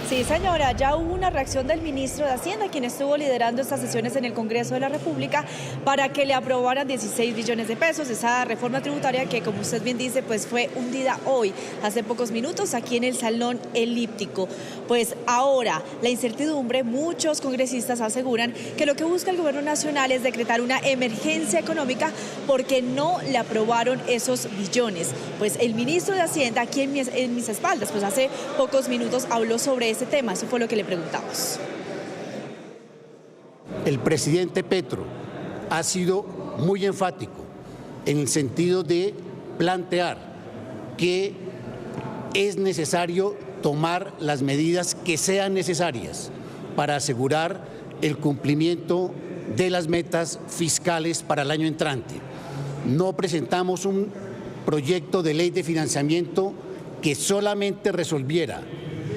Sí, señora, ya hubo una reacción del ministro de Hacienda, quien estuvo liderando estas sesiones en el Congreso de la República para que le aprobaran 16 billones de pesos, esa reforma tributaria que, como usted bien dice, pues fue hundida hoy, hace pocos minutos, aquí en el Salón Elíptico. Pues ahora, la incertidumbre, muchos congresistas aseguran que lo que busca el gobierno nacional es decretar una emergencia económica porque no le aprobaron esos billones. Pues el ministro de Hacienda, aquí en mis espaldas, pues hace pocos minutos habló sobre ese tema, eso fue lo que le preguntamos. El presidente Petro ha sido muy enfático en el sentido de plantear que es necesario tomar las medidas que sean necesarias para asegurar el cumplimiento de las metas fiscales para el año entrante. No presentamos un proyecto de ley de financiamiento que solamente resolviera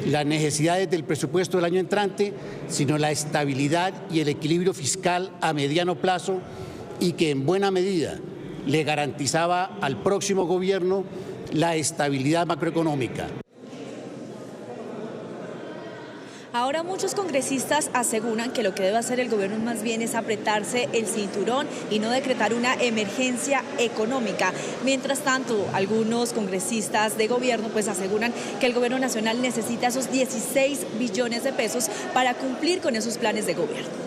las necesidades del presupuesto del año entrante, sino la estabilidad y el equilibrio fiscal a mediano plazo y que en buena medida le garantizaba al próximo gobierno la estabilidad macroeconómica. Ahora muchos congresistas aseguran que lo que debe hacer el gobierno más bien es apretarse el cinturón y no decretar una emergencia económica. Mientras tanto, algunos congresistas de gobierno pues aseguran que el gobierno nacional necesita esos 16 billones de pesos para cumplir con esos planes de gobierno.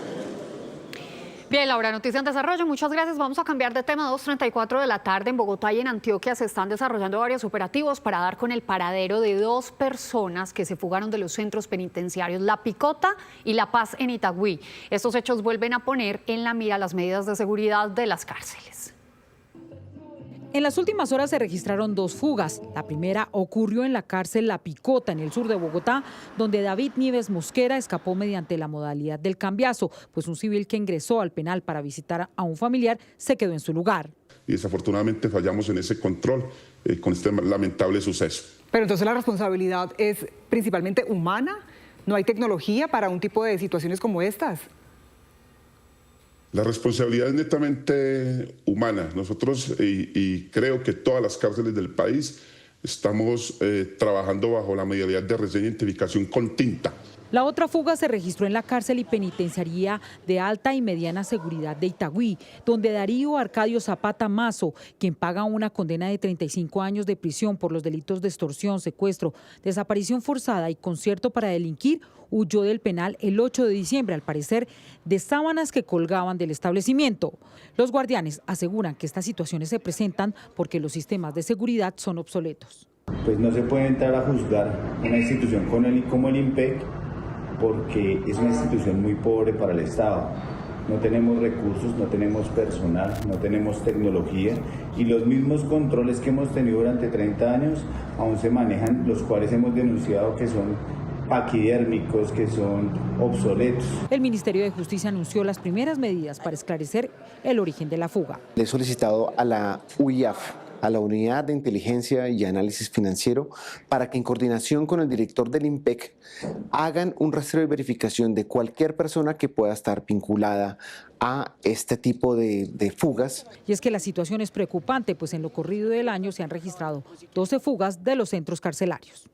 Bien, Laura, noticia en desarrollo, muchas gracias. Vamos a cambiar de tema. 2:34 de la tarde en Bogotá y en Antioquia se están desarrollando varios operativos para dar con el paradero de 2 personas que se fugaron de los centros penitenciarios La Picota y La Paz en Itagüí. Estos hechos vuelven a poner en la mira las medidas de seguridad de las cárceles. En las últimas horas se registraron 2 fugas. La primera ocurrió en la cárcel La Picota, en el sur de Bogotá, donde David Nieves Mosquera escapó mediante la modalidad del cambiazo, pues un civil que ingresó al penal para visitar a un familiar se quedó en su lugar. Y desafortunadamente fallamos en ese control con este lamentable suceso. Pero entonces la responsabilidad es principalmente humana. ¿No hay tecnología para un tipo de situaciones como estas? La responsabilidad es netamente humana. Nosotros, y creo que todas las cárceles del país, estamos trabajando bajo la modalidad de reseña e identificación con tinta. La otra fuga se registró en la cárcel y penitenciaría de alta y mediana seguridad de Itagüí, donde Darío Arcadio Zapata Mazo, quien paga una condena de 35 años de prisión por los delitos de extorsión, secuestro, desaparición forzada y concierto para delinquir, huyó del penal el 8 de diciembre, al parecer, de sábanas que colgaban del establecimiento. Los guardianes aseguran que estas situaciones se presentan porque los sistemas de seguridad son obsoletos. Pues no se puede entrar a juzgar una institución como el INPEC, porque es una institución muy pobre para el Estado. No tenemos recursos, no tenemos personal, no tenemos tecnología y los mismos controles que hemos tenido durante 30 años aún se manejan, los cuales hemos denunciado que son paquidérmicos, que son obsoletos. El Ministerio de Justicia anunció las primeras medidas para esclarecer el origen de la fuga. Le he solicitado a la UIAF, a la Unidad de Inteligencia y Análisis Financiero, para que en coordinación con el director del INPEC hagan un rastreo y verificación de cualquier persona que pueda estar vinculada a este tipo de fugas. Y es que la situación es preocupante, pues en lo corrido del año se han registrado 12 fugas de los centros carcelarios.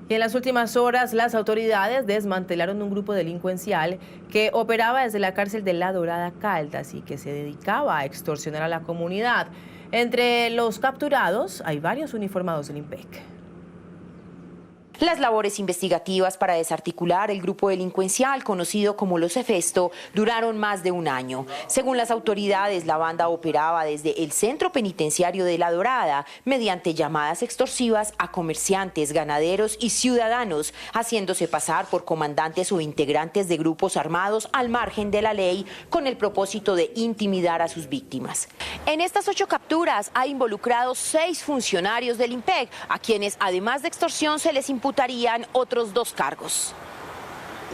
Y en las últimas horas, las autoridades desmantelaron un grupo delincuencial que operaba desde la cárcel de La Dorada, Caldas, y que se dedicaba a extorsionar a la comunidad. Entre los capturados hay varios uniformados del INPEC. Las labores investigativas para desarticular el grupo delincuencial conocido como Los Hefesto duraron más de un año. Según las autoridades, la banda operaba desde el centro penitenciario de La Dorada mediante llamadas extorsivas a comerciantes, ganaderos y ciudadanos, haciéndose pasar por comandantes o integrantes de grupos armados al margen de la ley con el propósito de intimidar a sus víctimas. En estas 8 capturas ha involucrado 6 funcionarios del INPEC, a quienes además de extorsión se les imputarían otros 2 cargos.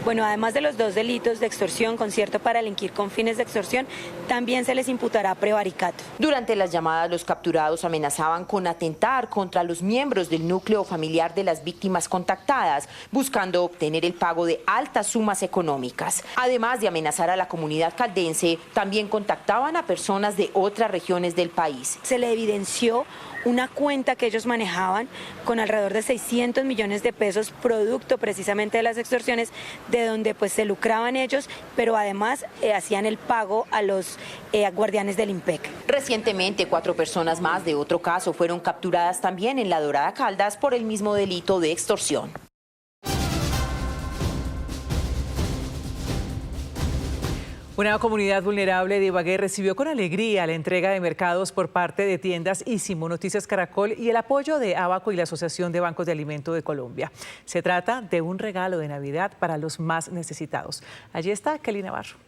Bueno, además de los 2 delitos de extorsión, concierto para delinquir con fines de extorsión, también se les imputará prevaricato. Durante las llamadas, los capturados amenazaban con atentar contra los miembros del núcleo familiar de las víctimas contactadas, buscando obtener el pago de altas sumas económicas. Además de amenazar a la comunidad caldense, también contactaban a personas de otras regiones del país. Se le evidenció una cuenta que ellos manejaban con alrededor de 600 millones de pesos, producto precisamente de las extorsiones, de donde pues se lucraban ellos, pero además hacían el pago a los guardianes del INPEC. Recientemente, 4 personas más de otro caso fueron capturadas también en La Dorada, Caldas, por el mismo delito de extorsión. Una comunidad vulnerable de Ibagué recibió con alegría la entrega de mercados por parte de tiendas Ísimo, Noticias Caracol y el apoyo de Abaco y la Asociación de Bancos de Alimentos de Colombia. Se trata de un regalo de Navidad para los más necesitados. Allí está Kelly Navarro.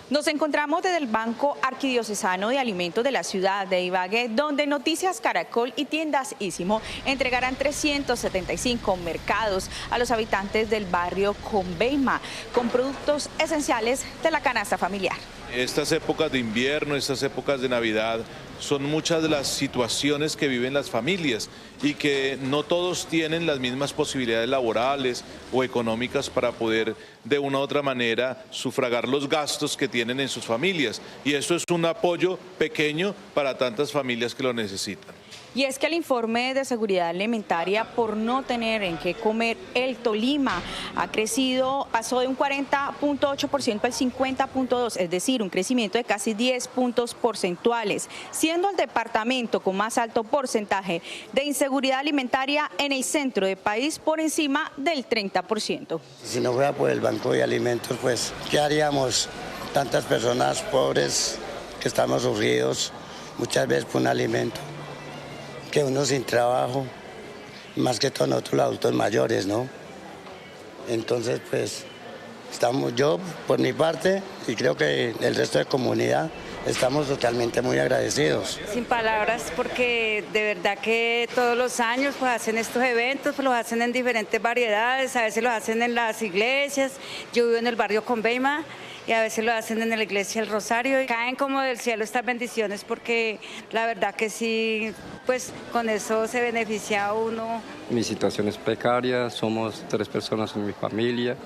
Nos encontramos desde el Banco Arquidiocesano de Alimentos de la ciudad de Ibagué, donde Noticias Caracol y tiendas Ísimo entregarán 375 mercados a los habitantes del barrio Conveima con productos esenciales de la canasta familiar. Estas épocas de invierno, estas épocas de Navidad, son muchas de las situaciones que viven las familias y que no todos tienen las mismas posibilidades laborales o económicas para poder de una u otra manera sufragar los gastos que tienen en sus familias. Y eso es un apoyo pequeño para tantas familias que lo necesitan. Y es que el informe de seguridad alimentaria por no tener en qué comer, el Tolima ha crecido, pasó de un 40.8% al 50.2%, es decir, un crecimiento de casi 10 puntos porcentuales, siendo el departamento con más alto porcentaje de inseguridad alimentaria en el centro del país, por encima del 30%. Si no fuera por el Banco de Alimentos, pues, ¿qué haríamos? Tantas personas pobres que estamos sufridos muchas veces por un alimento, que uno sin trabajo, más que todos nosotros los adultos mayores, ¿no? Entonces, pues, yo, por mi parte, y creo que el resto de comunidad, estamos totalmente muy agradecidos. Sin palabras, porque de verdad que todos los años pues hacen estos eventos, pues los hacen en diferentes variedades, a veces los hacen en las iglesias. Yo vivo en el barrio Conveima y a veces lo hacen en la iglesia del Rosario y caen como del cielo estas bendiciones porque la verdad que sí, pues con eso se beneficia a uno. Mi situación es precaria, somos 3 personas en mi familia,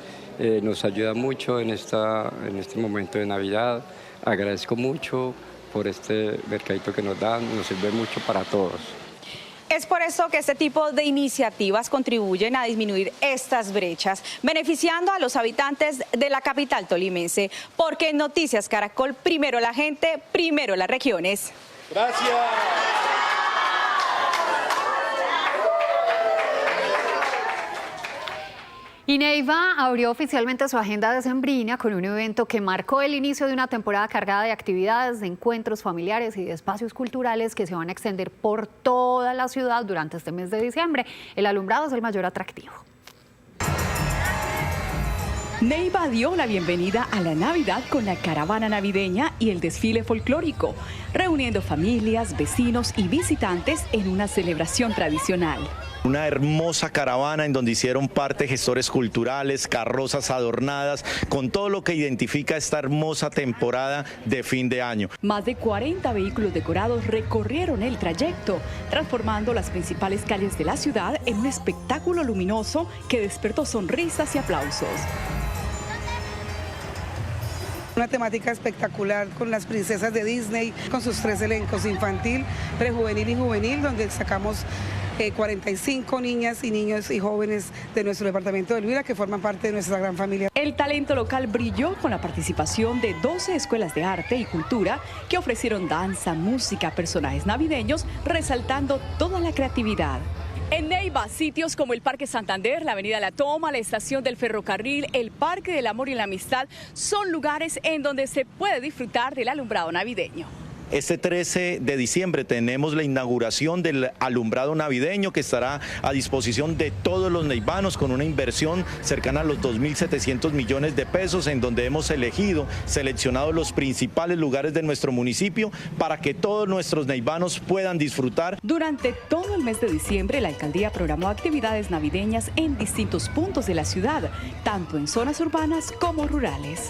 nos ayuda mucho en este momento de Navidad. Agradezco mucho por este mercadito que nos dan, nos sirve mucho para todos. Es por eso que este tipo de iniciativas contribuyen a disminuir estas brechas, beneficiando a los habitantes de la capital tolimense. Porque en Noticias Caracol, primero la gente, primero las regiones. Gracias. Y Neiva abrió oficialmente su agenda decembrina con un evento que marcó el inicio de una temporada cargada de actividades, de encuentros familiares y de espacios culturales que se van a extender por toda la ciudad durante este mes de diciembre. El alumbrado es el mayor atractivo. Neiva dio la bienvenida a la Navidad con la caravana navideña y el desfile folclórico, reuniendo familias, vecinos y visitantes en una celebración tradicional. Una hermosa caravana en donde hicieron parte gestores culturales, carrozas adornadas, con todo lo que identifica esta hermosa temporada de fin de año. Más de 40 vehículos decorados recorrieron el trayecto, transformando las principales calles de la ciudad en un espectáculo luminoso que despertó sonrisas y aplausos. Una temática espectacular con las princesas de Disney, con sus 3 elencos, infantil, prejuvenil y juvenil, donde sacamos 45 niñas y niños y jóvenes de nuestro departamento de Elvira que forman parte de nuestra gran familia. El talento local brilló con la participación de 12 escuelas de arte y cultura que ofrecieron danza, música, personajes navideños, resaltando toda la creatividad. En Neiva, sitios como el Parque Santander, la Avenida La Toma, la Estación del Ferrocarril, el Parque del Amor y la Amistad, son lugares en donde se puede disfrutar del alumbrado navideño. Este 13 de diciembre tenemos la inauguración del alumbrado navideño que estará a disposición de todos los neivanos con una inversión cercana a los 2.700 millones de pesos, en donde hemos seleccionado los principales lugares de nuestro municipio para que todos nuestros neivanos puedan disfrutar. Durante todo el mes de diciembre, la alcaldía programó actividades navideñas en distintos puntos de la ciudad, tanto en zonas urbanas como rurales.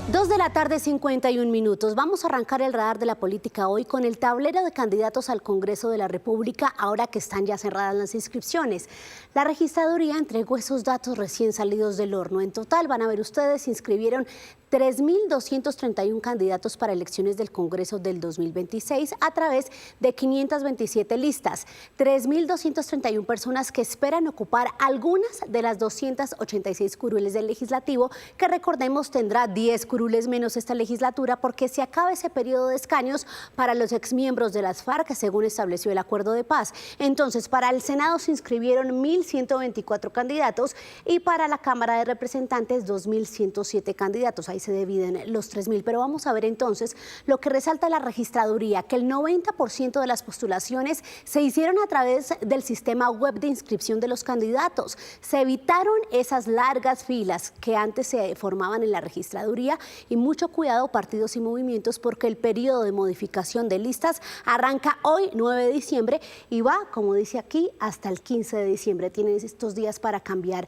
2 de la tarde, 51 minutos. Vamos a arrancar el radar de la política hoy con el tablero de candidatos al Congreso de la República, ahora que están ya cerradas las inscripciones. La registraduría entregó esos datos recién salidos del horno. En total, van a ver ustedes, se inscribieron 3.231 candidatos para elecciones del Congreso del 2026 a través de 527 listas. 3.231 personas que esperan ocupar algunas de las 286 curules del legislativo, que recordemos tendrá 10 curules menos esta legislatura porque se acaba ese periodo de escaños para los exmiembros de las FARC, según estableció el acuerdo de paz. Entonces, para el Senado se inscribieron 1.124 candidatos y para la Cámara de Representantes 2.107 candidatos. Ahí se dividen los 3.000, pero vamos a ver entonces lo que resalta la registraduría, que el 90% de las postulaciones se hicieron a través del sistema web de inscripción de los candidatos. Se evitaron esas largas filas que antes se formaban en la registraduría y mucho cuidado partidos y movimientos porque el periodo de modificación de listas arranca hoy 9 de diciembre y va, como dice aquí, hasta el 15 de diciembre. Tienen estos días para cambiar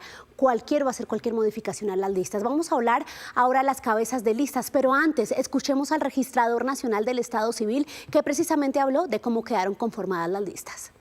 hacer cualquier modificación a las listas. Vamos a hablar ahora de las cabezas de listas, pero antes escuchemos al registrador nacional del Estado Civil que precisamente habló de cómo quedaron conformadas las listas.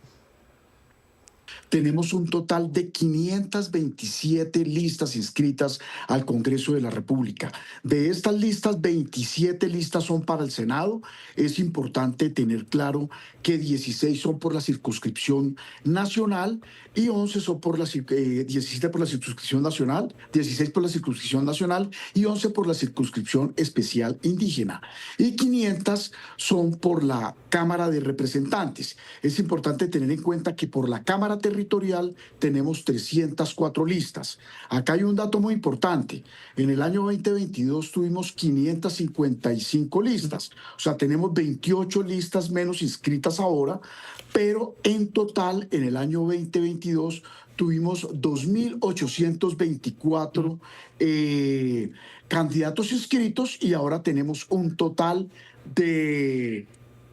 Tenemos un total de 527 listas inscritas al Congreso de la República. De estas listas, 27 listas son para el Senado. Es importante tener claro que 16 son por la circunscripción nacional y 11 son por 17 por la circunscripción nacional, 16 por la circunscripción nacional y 11 por la circunscripción especial indígena. Y 500 son por la Cámara de Representantes. Es importante tener en cuenta que por la Cámara Territorial tenemos 304 listas. Acá hay un dato muy importante. En el año 2022 tuvimos 555 listas. O sea, tenemos 28 listas menos inscritas ahora, pero en total en el año 2022 tuvimos 2.824 candidatos inscritos y ahora tenemos un total de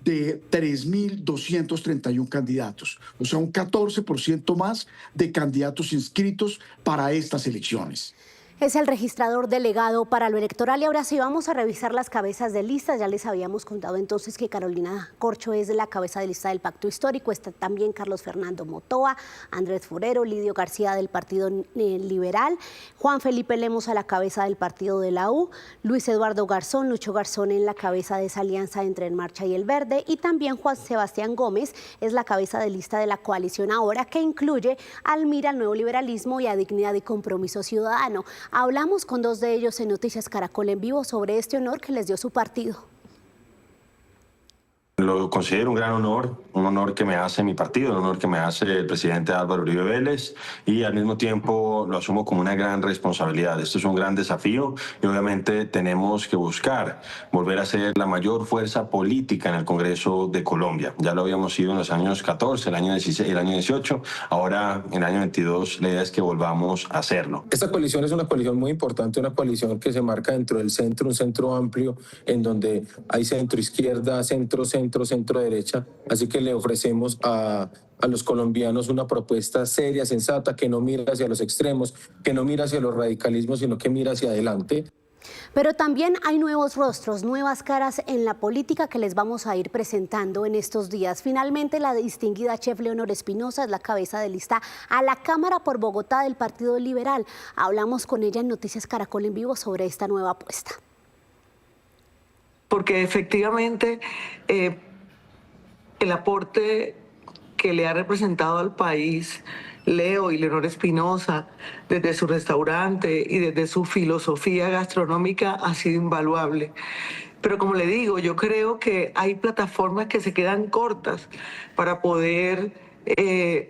3.231 candidatos, o sea, un 14% más de candidatos inscritos para estas elecciones. Es el registrador delegado para lo electoral y ahora sí vamos a revisar las cabezas de lista. Ya les habíamos contado entonces que Carolina Corcho es la cabeza de lista del Pacto Histórico. Está también Carlos Fernando Motoa, Andrés Forero, Lidio García del Partido Liberal, Juan Felipe Lemos a la cabeza del Partido de la U, Luis Eduardo Garzón, Lucho Garzón en la cabeza de esa alianza entre En Marcha y El Verde, y también Juan Sebastián Gómez es la cabeza de lista de la coalición Ahora, que incluye al MIR, al Nuevo Liberalismo y a Dignidad y Compromiso Ciudadano. Hablamos con dos de ellos en Noticias Caracol en Vivo sobre este honor que les dio su partido. Lo considero un gran honor, un honor que me hace mi partido, un honor que me hace el presidente Álvaro Uribe Vélez, y al mismo tiempo lo asumo como una gran responsabilidad. Esto es un gran desafío y obviamente tenemos que buscar volver a ser la mayor fuerza política en el Congreso de Colombia. Ya lo habíamos sido en los años 14, el año 16, el año 18, ahora en el año 22 la idea es que volvamos a hacerlo. Esta coalición es una coalición muy importante, una coalición que se marca dentro del centro, un centro amplio en donde hay centro izquierda, centro derecha, así que le ofrecemos a los colombianos una propuesta seria, sensata, que no mira hacia los extremos, que no mira hacia los radicalismos, sino que mira hacia adelante. Pero también hay nuevos rostros, nuevas caras en la política que les vamos a ir presentando en estos días. Finalmente, la distinguida chef Leonor Espinosa es la cabeza de lista a la Cámara por Bogotá del Partido Liberal. Hablamos con ella en Noticias Caracol en Vivo sobre esta nueva apuesta. Porque efectivamente el aporte que le ha representado al país Leo y Leonor Espinosa desde su restaurante y desde su filosofía gastronómica ha sido invaluable. Pero como le digo, yo creo que hay plataformas que se quedan cortas para poder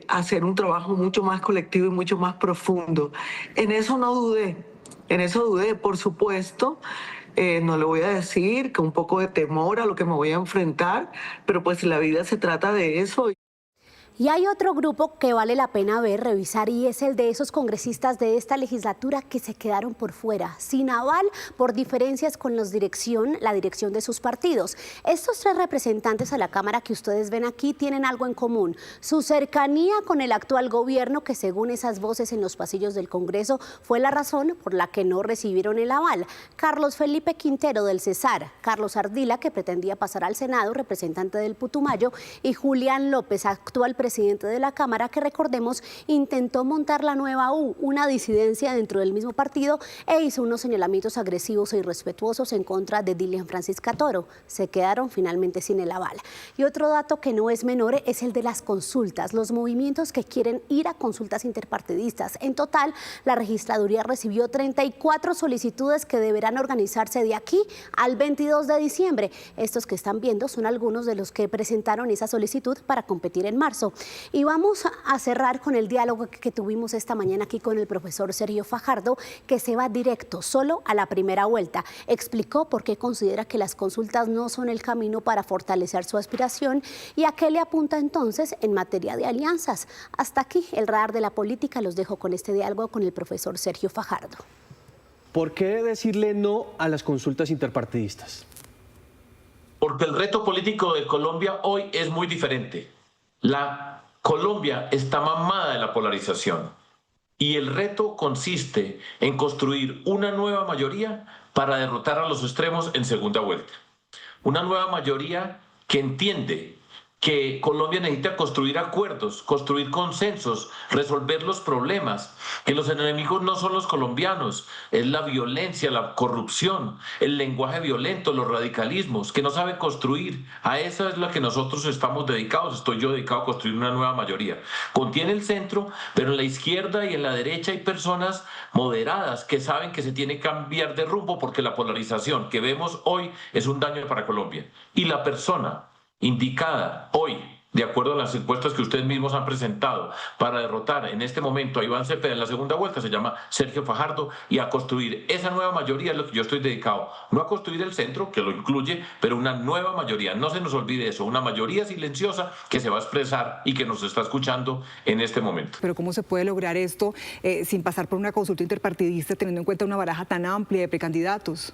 hacer un trabajo mucho más colectivo y mucho más profundo. En eso no dudé, por supuesto. No le voy a decir que un poco de temor a lo que me voy a enfrentar, pero pues la vida se trata de eso. Y hay otro grupo que vale la pena ver, revisar, y es el de esos congresistas de esta legislatura que se quedaron por fuera, sin aval, por diferencias con la dirección de sus partidos. Estos tres representantes a la Cámara que ustedes ven aquí tienen algo en común: su cercanía con el actual gobierno, que según esas voces en los pasillos del Congreso fue la razón por la que no recibieron el aval. Carlos Felipe Quintero del Cesar, Carlos Ardila, que pretendía pasar al Senado, representante del Putumayo, y Julián López, actual presidente de la Cámara, que recordemos intentó montar la nueva U, una disidencia dentro del mismo partido, e hizo unos señalamientos agresivos e irrespetuosos en contra de Dilian Francisca Toro. Se quedaron finalmente sin el aval. Y otro dato que no es menor es el de las consultas, los movimientos que quieren ir a consultas interpartidistas. En total, la registraduría recibió 34 solicitudes que deberán organizarse de aquí al 22 de diciembre. Estos que están viendo son algunos de los que presentaron esa solicitud para competir en marzo. Y vamos a cerrar con el diálogo que tuvimos esta mañana aquí con el profesor Sergio Fajardo, que se va directo, solo a la primera vuelta. Explicó por qué considera que las consultas no son el camino para fortalecer su aspiración y a qué le apunta entonces en materia de alianzas. Hasta aquí el radar de la política. Los dejo con este diálogo con el profesor Sergio Fajardo. ¿Por qué decirle no a las consultas interpartidistas? Porque el reto político de Colombia hoy es muy diferente. La Colombia está mamada de la polarización y el reto consiste en construir una nueva mayoría para derrotar a los extremos en segunda vuelta. Una nueva mayoría que entiende que Colombia necesita construir acuerdos, construir consensos, resolver los problemas, que los enemigos no son los colombianos, es la violencia, la corrupción, el lenguaje violento, los radicalismos, que no sabe construir. A eso es lo que nosotros estamos dedicados. Estoy yo dedicado a construir una nueva mayoría. Contiene el centro, pero en la izquierda y en la derecha hay personas moderadas que saben que se tiene que cambiar de rumbo porque la polarización que vemos hoy es un daño para Colombia. Y la persona indicada hoy, de acuerdo a las encuestas que ustedes mismos han presentado, para derrotar en este momento a Iván Cepeda en la segunda vuelta, se llama Sergio Fajardo, y a construir esa nueva mayoría es lo que yo estoy dedicado. No a construir el centro, que lo incluye, pero una nueva mayoría. No se nos olvide eso, una mayoría silenciosa que se va a expresar y que nos está escuchando en este momento. Pero ¿cómo se puede lograr esto sin pasar por una consulta interpartidista, teniendo en cuenta una baraja tan amplia de precandidatos?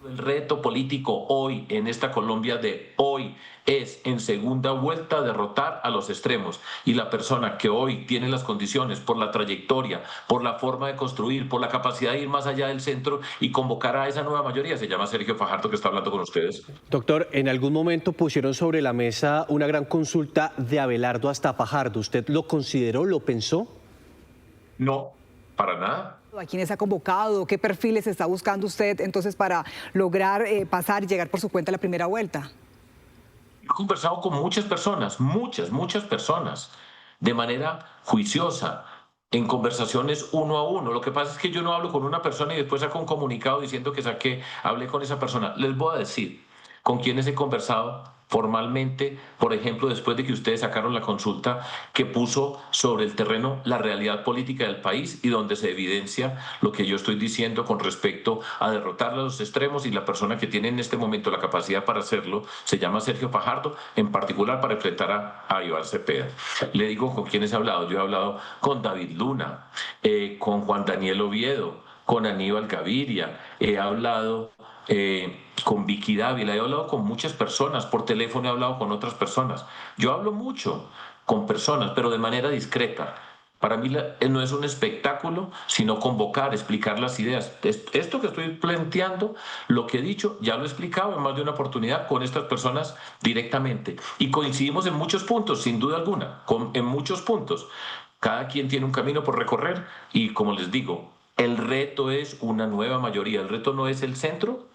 El reto político hoy, en esta Colombia de hoy, es en segunda vuelta derrotar a los extremos. Y la persona que hoy tiene las condiciones, por la trayectoria, por la forma de construir, por la capacidad de ir más allá del centro y convocar a esa nueva mayoría, se llama Sergio Fajardo, que está hablando con ustedes. Doctor, en algún momento pusieron sobre la mesa una gran consulta de Abelardo hasta Fajardo. ¿Usted lo consideró, lo pensó? No, para nada. ¿A quiénes ha convocado? ¿Qué perfiles está buscando usted entonces para lograr pasar y llegar por su cuenta a la primera vuelta? He conversado con muchas personas, muchas personas, de manera juiciosa, en conversaciones uno a uno. Lo que pasa es que yo no hablo con una persona y después saco un comunicado diciendo que hablé con esa persona. Les voy a decir con quiénes he conversado formalmente, por ejemplo, después de que ustedes sacaron la consulta que puso sobre el terreno la realidad política del país y donde se evidencia lo que yo estoy diciendo con respecto a derrotar a los extremos, y la persona que tiene en este momento la capacidad para hacerlo se llama Sergio Fajardo, en particular para enfrentar a Iván Cepeda. Le digo con quiénes he hablado. Yo he hablado con David Luna, con Juan Daniel Oviedo, con Aníbal Gaviria, he hablado con Vicky Dávila, he hablado con muchas personas, por teléfono he hablado con otras personas. Yo hablo mucho con personas, pero de manera discreta. Para mí no es un espectáculo, sino convocar, explicar las ideas. Esto que estoy planteando, lo que he dicho, ya lo he explicado en más de una oportunidad con estas personas directamente. Y coincidimos en muchos puntos, sin duda alguna, en muchos puntos. Cada quien tiene un camino por recorrer y, como les digo, el reto es una nueva mayoría. El reto no es el centro,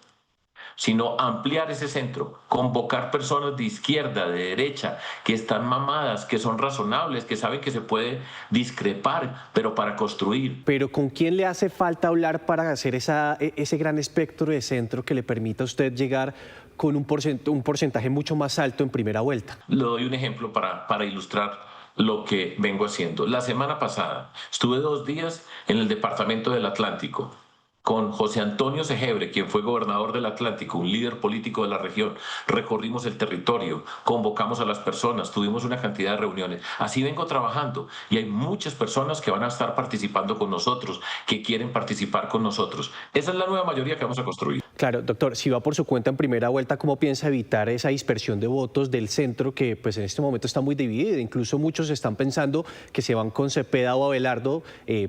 sino ampliar ese centro, convocar personas de izquierda, de derecha, que están mamadas, que son razonables, que saben que se puede discrepar, pero para construir. Pero ¿con quién le hace falta hablar para hacer ese gran espectro de centro que le permita a usted llegar con un porcentaje mucho más alto en primera vuelta? Le doy un ejemplo para ilustrar lo que vengo haciendo. La semana pasada estuve 2 días en el departamento del Atlántico con José Antonio Segebre, quien fue gobernador del Atlántico, un líder político de la región. Recorrimos el territorio, convocamos a las personas, tuvimos una cantidad de reuniones. Así vengo trabajando y hay muchas personas que van a estar participando con nosotros, que quieren participar con nosotros. Esa es la nueva mayoría que vamos a construir. Claro, doctor, si va por su cuenta en primera vuelta, ¿cómo piensa evitar esa dispersión de votos del centro que pues en este momento está muy dividida? Incluso muchos están pensando que se van con Cepeda o Abelardo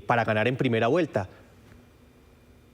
para ganar en primera vuelta.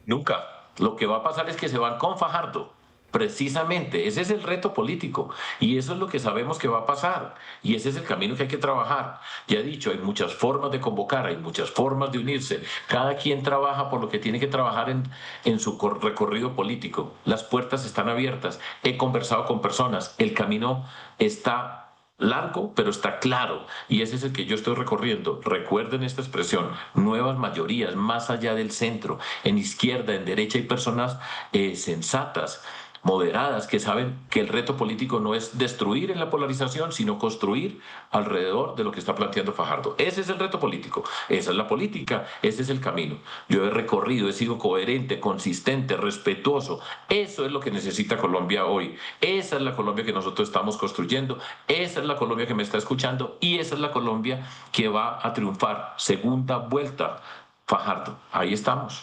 Nunca. Lo que va a pasar es que se van con Fajardo. Precisamente, ese es el reto político y eso es lo que sabemos que va a pasar y ese es el camino que hay que trabajar. Ya he dicho, hay muchas formas de convocar, hay muchas formas de unirse. Cada quien trabaja por lo que tiene que trabajar en su recorrido político. Las puertas están abiertas. He conversado con personas. El camino está largo, pero está claro y ese es el que yo estoy recorriendo. Recuerden esta expresión: nuevas mayorías más allá del centro. En izquierda, en derecha hay personas sensatas, moderadas, que saben que el reto político no es destruir en la polarización, sino construir alrededor de lo que está planteando Fajardo. Ese es el reto político, esa es la política, ese es el camino. Yo he recorrido, he sido coherente, consistente, respetuoso. Eso es lo que necesita Colombia hoy. Esa es la Colombia que nosotros estamos construyendo, esa es la Colombia que me está escuchando y esa es la Colombia que va a triunfar. Segunda vuelta, Fajardo. Ahí estamos.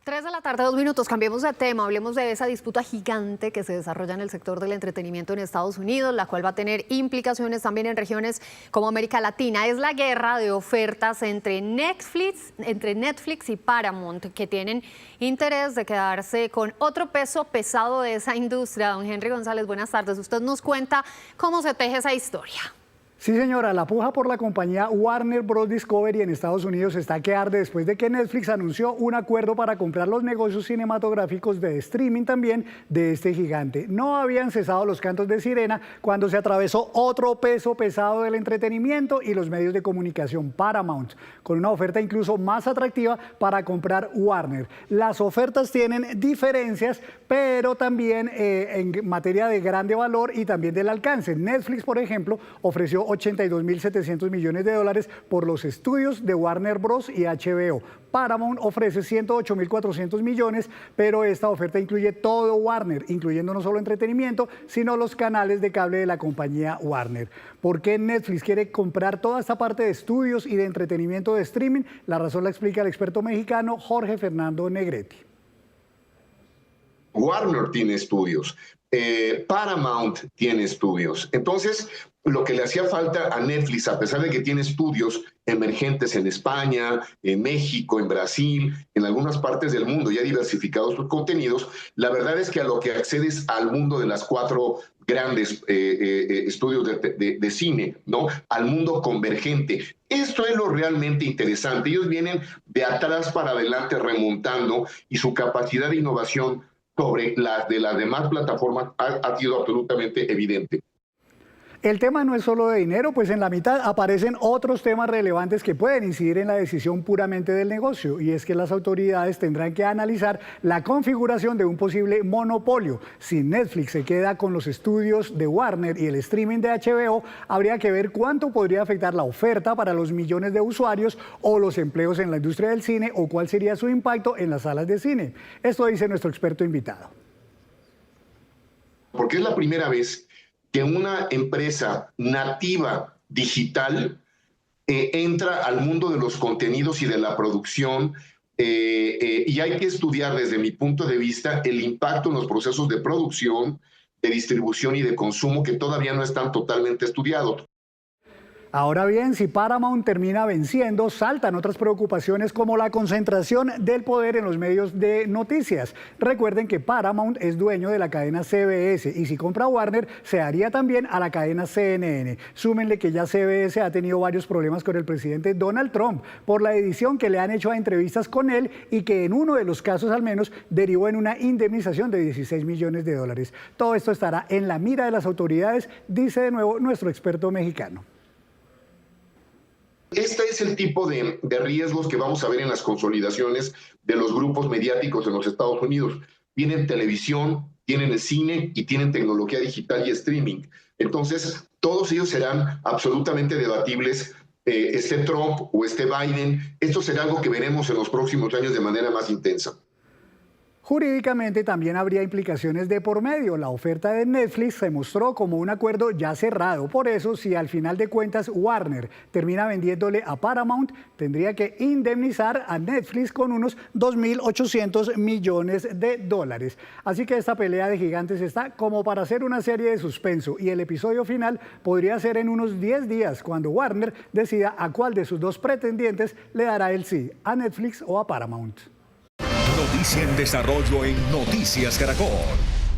3 de la tarde, 2 minutos, cambiemos de tema, hablemos de esa disputa gigante que se desarrolla en el sector del entretenimiento en Estados Unidos, la cual va a tener implicaciones también en regiones como América Latina. Es la guerra de ofertas entre Netflix y Paramount, que tienen interés de quedarse con otro peso pesado de esa industria. Don Henry González, buenas tardes. Usted nos cuenta cómo se teje esa historia. Sí, señora, la puja por la compañía Warner Bros. Discovery en Estados Unidos está que arde después de que Netflix anunció un acuerdo para comprar los negocios cinematográficos de streaming también de este gigante. No habían cesado los cantos de sirena cuando se atravesó otro peso pesado del entretenimiento y los medios de comunicación, Paramount, con una oferta incluso más atractiva para comprar Warner. Las ofertas tienen diferencias, pero también en materia de grande valor y también del alcance. Netflix, por ejemplo, ofreció 82.700 millones de dólares por los estudios de Warner Bros. Y HBO. Paramount ofrece 108.400 millones, pero esta oferta incluye todo Warner, incluyendo no solo entretenimiento, sino los canales de cable de la compañía Warner. ¿Por qué Netflix quiere comprar toda esta parte de estudios y de entretenimiento de streaming? La razón la explica el experto mexicano Jorge Fernando Negrete. Warner tiene estudios, Paramount tiene estudios. Entonces, lo que le hacía falta a Netflix, a pesar de que tiene estudios emergentes en España, en México, en Brasil, en algunas partes del mundo, ya diversificados sus contenidos, la verdad es que a lo que accedes al mundo de las 4 grandes estudios de cine, ¿no? Al mundo convergente. Esto es lo realmente interesante. Ellos vienen de atrás para adelante remontando y su capacidad de innovación sobre las de las demás plataformas ha sido absolutamente evidente. El tema no es solo de dinero, pues en la mitad aparecen otros temas relevantes que pueden incidir en la decisión puramente del negocio, y es que las autoridades tendrán que analizar la configuración de un posible monopolio. Si Netflix se queda con los estudios de Warner y el streaming de HBO, habría que ver cuánto podría afectar la oferta para los millones de usuarios o los empleos en la industria del cine, o cuál sería su impacto en las salas de cine. Esto dice nuestro experto invitado. Porque es la primera vez que una empresa nativa digital entra al mundo de los contenidos y de la producción, y hay que estudiar desde mi punto de vista el impacto en los procesos de producción, de distribución y de consumo que todavía no están totalmente estudiados. Ahora bien, si Paramount termina venciendo, saltan otras preocupaciones como la concentración del poder en los medios de noticias. Recuerden que Paramount es dueño de la cadena CBS y si compra Warner, se haría también a la cadena CNN. Súmenle que ya CBS ha tenido varios problemas con el presidente Donald Trump por la edición que le han hecho a entrevistas con él y que en uno de los casos al menos derivó en una indemnización de $16 millones. Todo esto estará en la mira de las autoridades, dice de nuevo nuestro experto mexicano. Este es el tipo de riesgos que vamos a ver en las consolidaciones de los grupos mediáticos en los Estados Unidos. Tienen televisión, tienen el cine y tienen tecnología digital y streaming. Entonces, todos ellos serán absolutamente debatibles, esté Trump o esté Biden. Esto será algo que veremos en los próximos años de manera más intensa. Jurídicamente también habría implicaciones de por medio. La oferta de Netflix se mostró como un acuerdo ya cerrado. Por eso, si al final de cuentas Warner termina vendiéndole a Paramount, tendría que indemnizar a Netflix con unos $2.800 millones. Así que esta pelea de gigantes está como para hacer una serie de suspenso, y el episodio final podría ser en unos 10 días, cuando Warner decida a cuál de sus 2 pretendientes le dará el sí, a Netflix o a Paramount. Noticia en desarrollo en Noticias Caracol.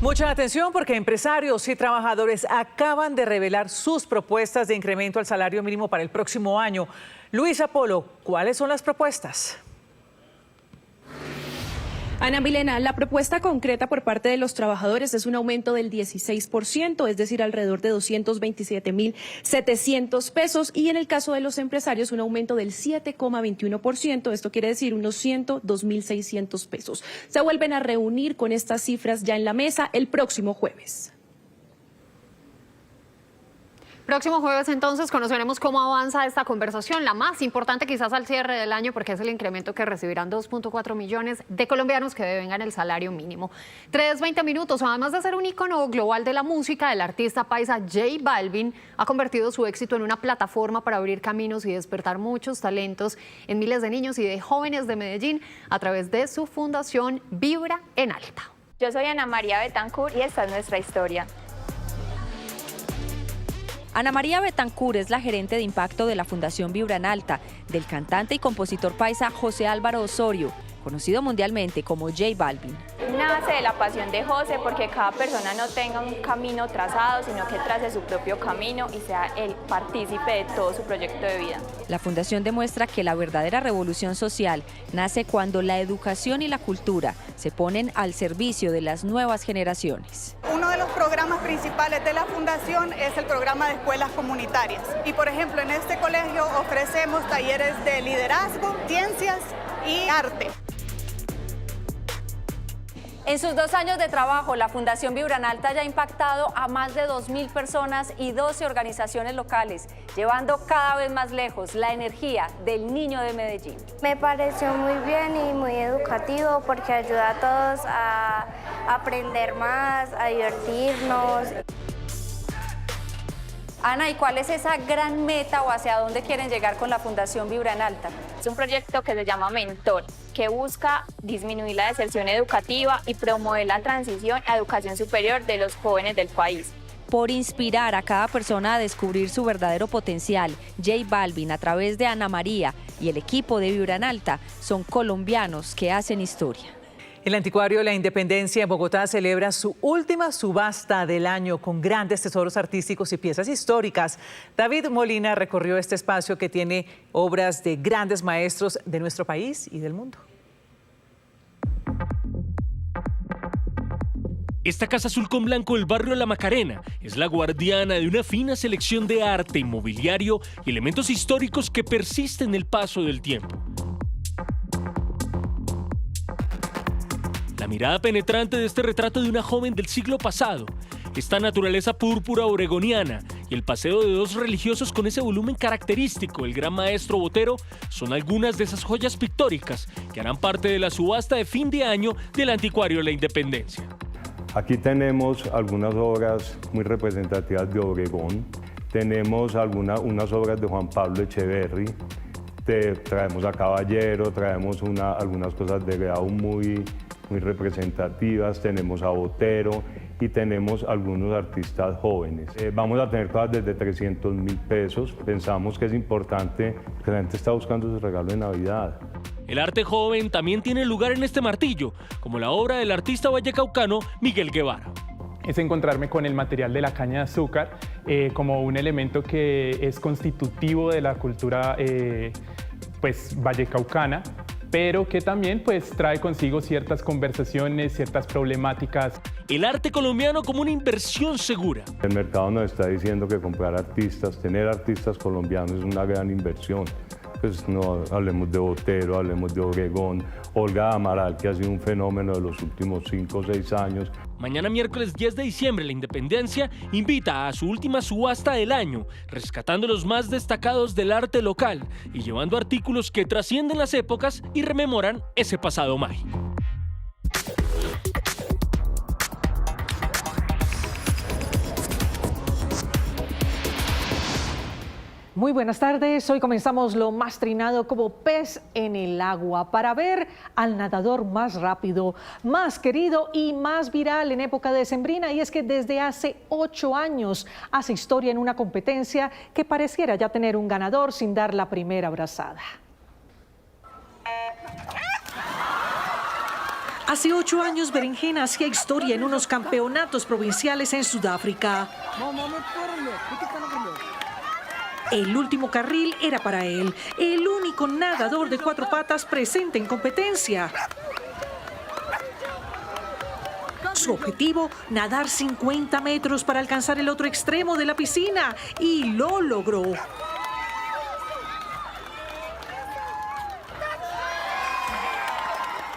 Mucha atención porque empresarios y trabajadores acaban de revelar sus propuestas de incremento al salario mínimo para el próximo año. Luisa Polo, ¿cuáles son las propuestas? Ana Milena, la propuesta concreta por parte de los trabajadores es un aumento del 16%, es decir, alrededor de 227.700 pesos, y en el caso de los empresarios un aumento del 7,21%, esto quiere decir unos 102.600 pesos. Se vuelven a reunir con estas cifras ya en la mesa el próximo jueves. Próximo jueves entonces conoceremos cómo avanza esta conversación, la más importante quizás al cierre del año, porque es el incremento que recibirán 2.4 millones de colombianos que devengan el salario mínimo. 3:20 minutos. Además de ser un ícono global de la música, el artista paisa J Balvin ha convertido su éxito en una plataforma para abrir caminos y despertar muchos talentos en miles de niños y de jóvenes de Medellín a través de su fundación Vibra en Alta. Yo soy Ana María Betancourt y esta es nuestra historia. Ana María Betancourt es la gerente de impacto de la Fundación Vibra en Alta, del cantante y compositor paisa José Álvaro Osorio, conocido mundialmente como J Balvin. Nace de la pasión de José porque cada persona no tenga un camino trazado, sino que trace su propio camino y sea el partícipe de todo su proyecto de vida. La fundación demuestra que la verdadera revolución social nace cuando la educación y la cultura se ponen al servicio de las nuevas generaciones. Uno de los programas principales de la fundación es el programa de escuelas comunitarias. Y por ejemplo, en este colegio ofrecemos talleres de liderazgo, ciencias y arte. En sus 2 años de trabajo, la Fundación Vibra en Alta ya ha impactado a más de 2.000 personas y 12 organizaciones locales, llevando cada vez más lejos la energía del niño de Medellín. Me pareció muy bien y muy educativo porque ayuda a todos a aprender más, a divertirnos. Ana, ¿y cuál es esa gran meta o hacia dónde quieren llegar con la Fundación Vibra en Alta? Es un proyecto que se llama Mentor, que busca disminuir la deserción educativa y promover la transición a educación superior de los jóvenes del país. Por inspirar a cada persona a descubrir su verdadero potencial, J Balvin, a través de Ana María y el equipo de Vibra en Alta, son colombianos que hacen historia. El Anticuario La Independencia en Bogotá celebra su última subasta del año con grandes tesoros artísticos y piezas históricas. David Molina recorrió este espacio que tiene obras de grandes maestros de nuestro país y del mundo. Esta casa azul con blanco del barrio La Macarena es la guardiana de una fina selección de arte, mobiliario y elementos históricos que persisten en el paso del tiempo. La mirada penetrante de este retrato de una joven del siglo pasado, esta naturaleza púrpura oregoniana y el paseo de dos religiosos con ese volumen característico, el gran maestro Botero, son algunas de esas joyas pictóricas que harán parte de la subasta de fin de año del Anticuario La Independencia. Aquí tenemos algunas obras muy representativas de Obregón, tenemos unas obras de Juan Pablo Echeverry, traemos a Caballero, traemos algunas cosas de grado muy representativas, tenemos a Botero y tenemos algunos artistas jóvenes. Vamos a tener cosas desde 300.000 pesos, pensamos que es importante, que la gente está buscando su regalo de Navidad. El arte joven también tiene lugar en este martillo, como la obra del artista vallecaucano Miguel Guevara. Es encontrarme con el material de la caña de azúcar como un elemento que es constitutivo de la cultura vallecaucana, pero que también trae consigo ciertas conversaciones, ciertas problemáticas. El arte colombiano como una inversión segura. El mercado nos está diciendo que comprar artistas, tener artistas colombianos es una gran inversión. Pues no hablemos de Botero, hablemos de Obregón, Olga Amaral, que ha sido un fenómeno de los últimos 5 o 6 años. Mañana miércoles 10 de diciembre, La Independencia invita a su última subasta del año, rescatando los más destacados del arte local y llevando artículos que trascienden las épocas y rememoran ese pasado mágico. Muy buenas tardes, hoy comenzamos lo más trinado como pez en el agua para ver al nadador más rápido, más querido y más viral en época decembrina, y es que desde hace 8 años hace historia en una competencia que pareciera ya tener un ganador sin dar la primera brazada. Hace 8 años Berenjena hacía historia en unos campeonatos provinciales en Sudáfrica. El último carril era para él, el único nadador de 4 patas presente en competencia. Su objetivo, nadar 50 metros para alcanzar el otro extremo de la piscina, y lo logró.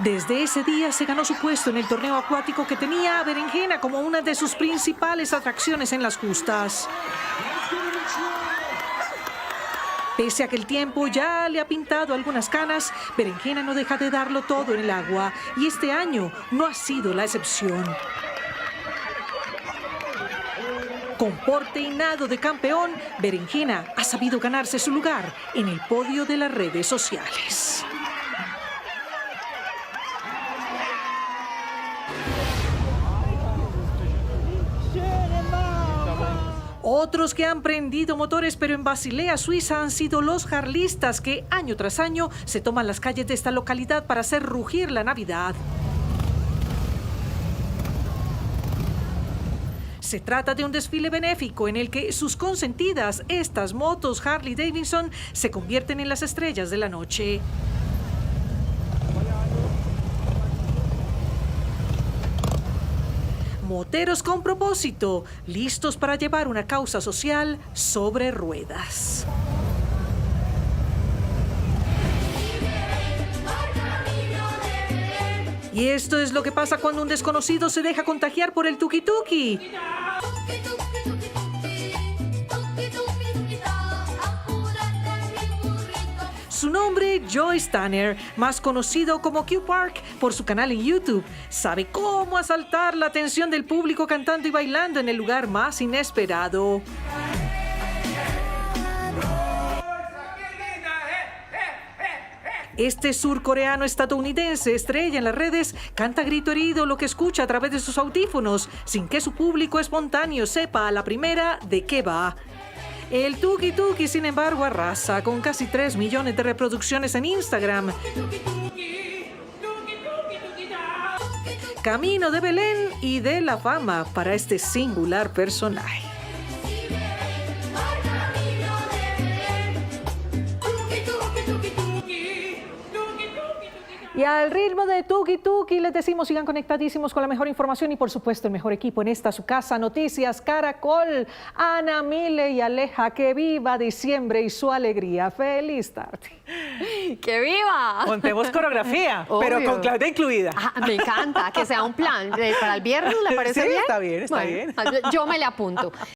Desde ese día se ganó su puesto en el torneo acuático que tenía a Berenjena como una de sus principales atracciones en las justas. Pese a que el tiempo ya le ha pintado algunas canas, Berenjena no deja de darlo todo en el agua, y este año no ha sido la excepción. Con porte y nado de campeón, Berenjena ha sabido ganarse su lugar en el podio de las redes sociales. Otros que han prendido motores pero en Basilea, Suiza, han sido los jarlistas que año tras año se toman las calles de esta localidad para hacer rugir la Navidad. Se trata de un desfile benéfico en el que sus consentidas, estas motos Harley Davidson, se convierten en las estrellas de la noche. Moteros con propósito, listos para llevar una causa social sobre ruedas. Y esto es lo que pasa cuando un desconocido se deja contagiar por el tuki-tuki. Su nombre, Joyce Tanner, más conocido como Q Park por su canal en YouTube, sabe cómo asaltar la atención del público cantando y bailando en el lugar más inesperado. Este surcoreano estadounidense, estrella en las redes, canta a grito herido lo que escucha a través de sus audífonos, sin que su público espontáneo sepa a la primera de qué va. El Tuki Tuki, sin embargo, arrasa con casi 3 millones de reproducciones en Instagram. Camino de Belén y de la fama para este singular personaje. Y al ritmo de Tuki Tuki les decimos sigan conectadísimos con la mejor información y por supuesto el mejor equipo en esta su casa, Noticias Caracol. Ana, Mile y Aleja, que viva diciembre y su alegría. ¡Feliz tarde! ¡Que viva! Montemos coreografía, pero Obvio. con Claudia incluida. Me encanta, que sea un plan. Para el viernes, ¿le parece Sí, bien? está bien, está bien. Yo me le apunto.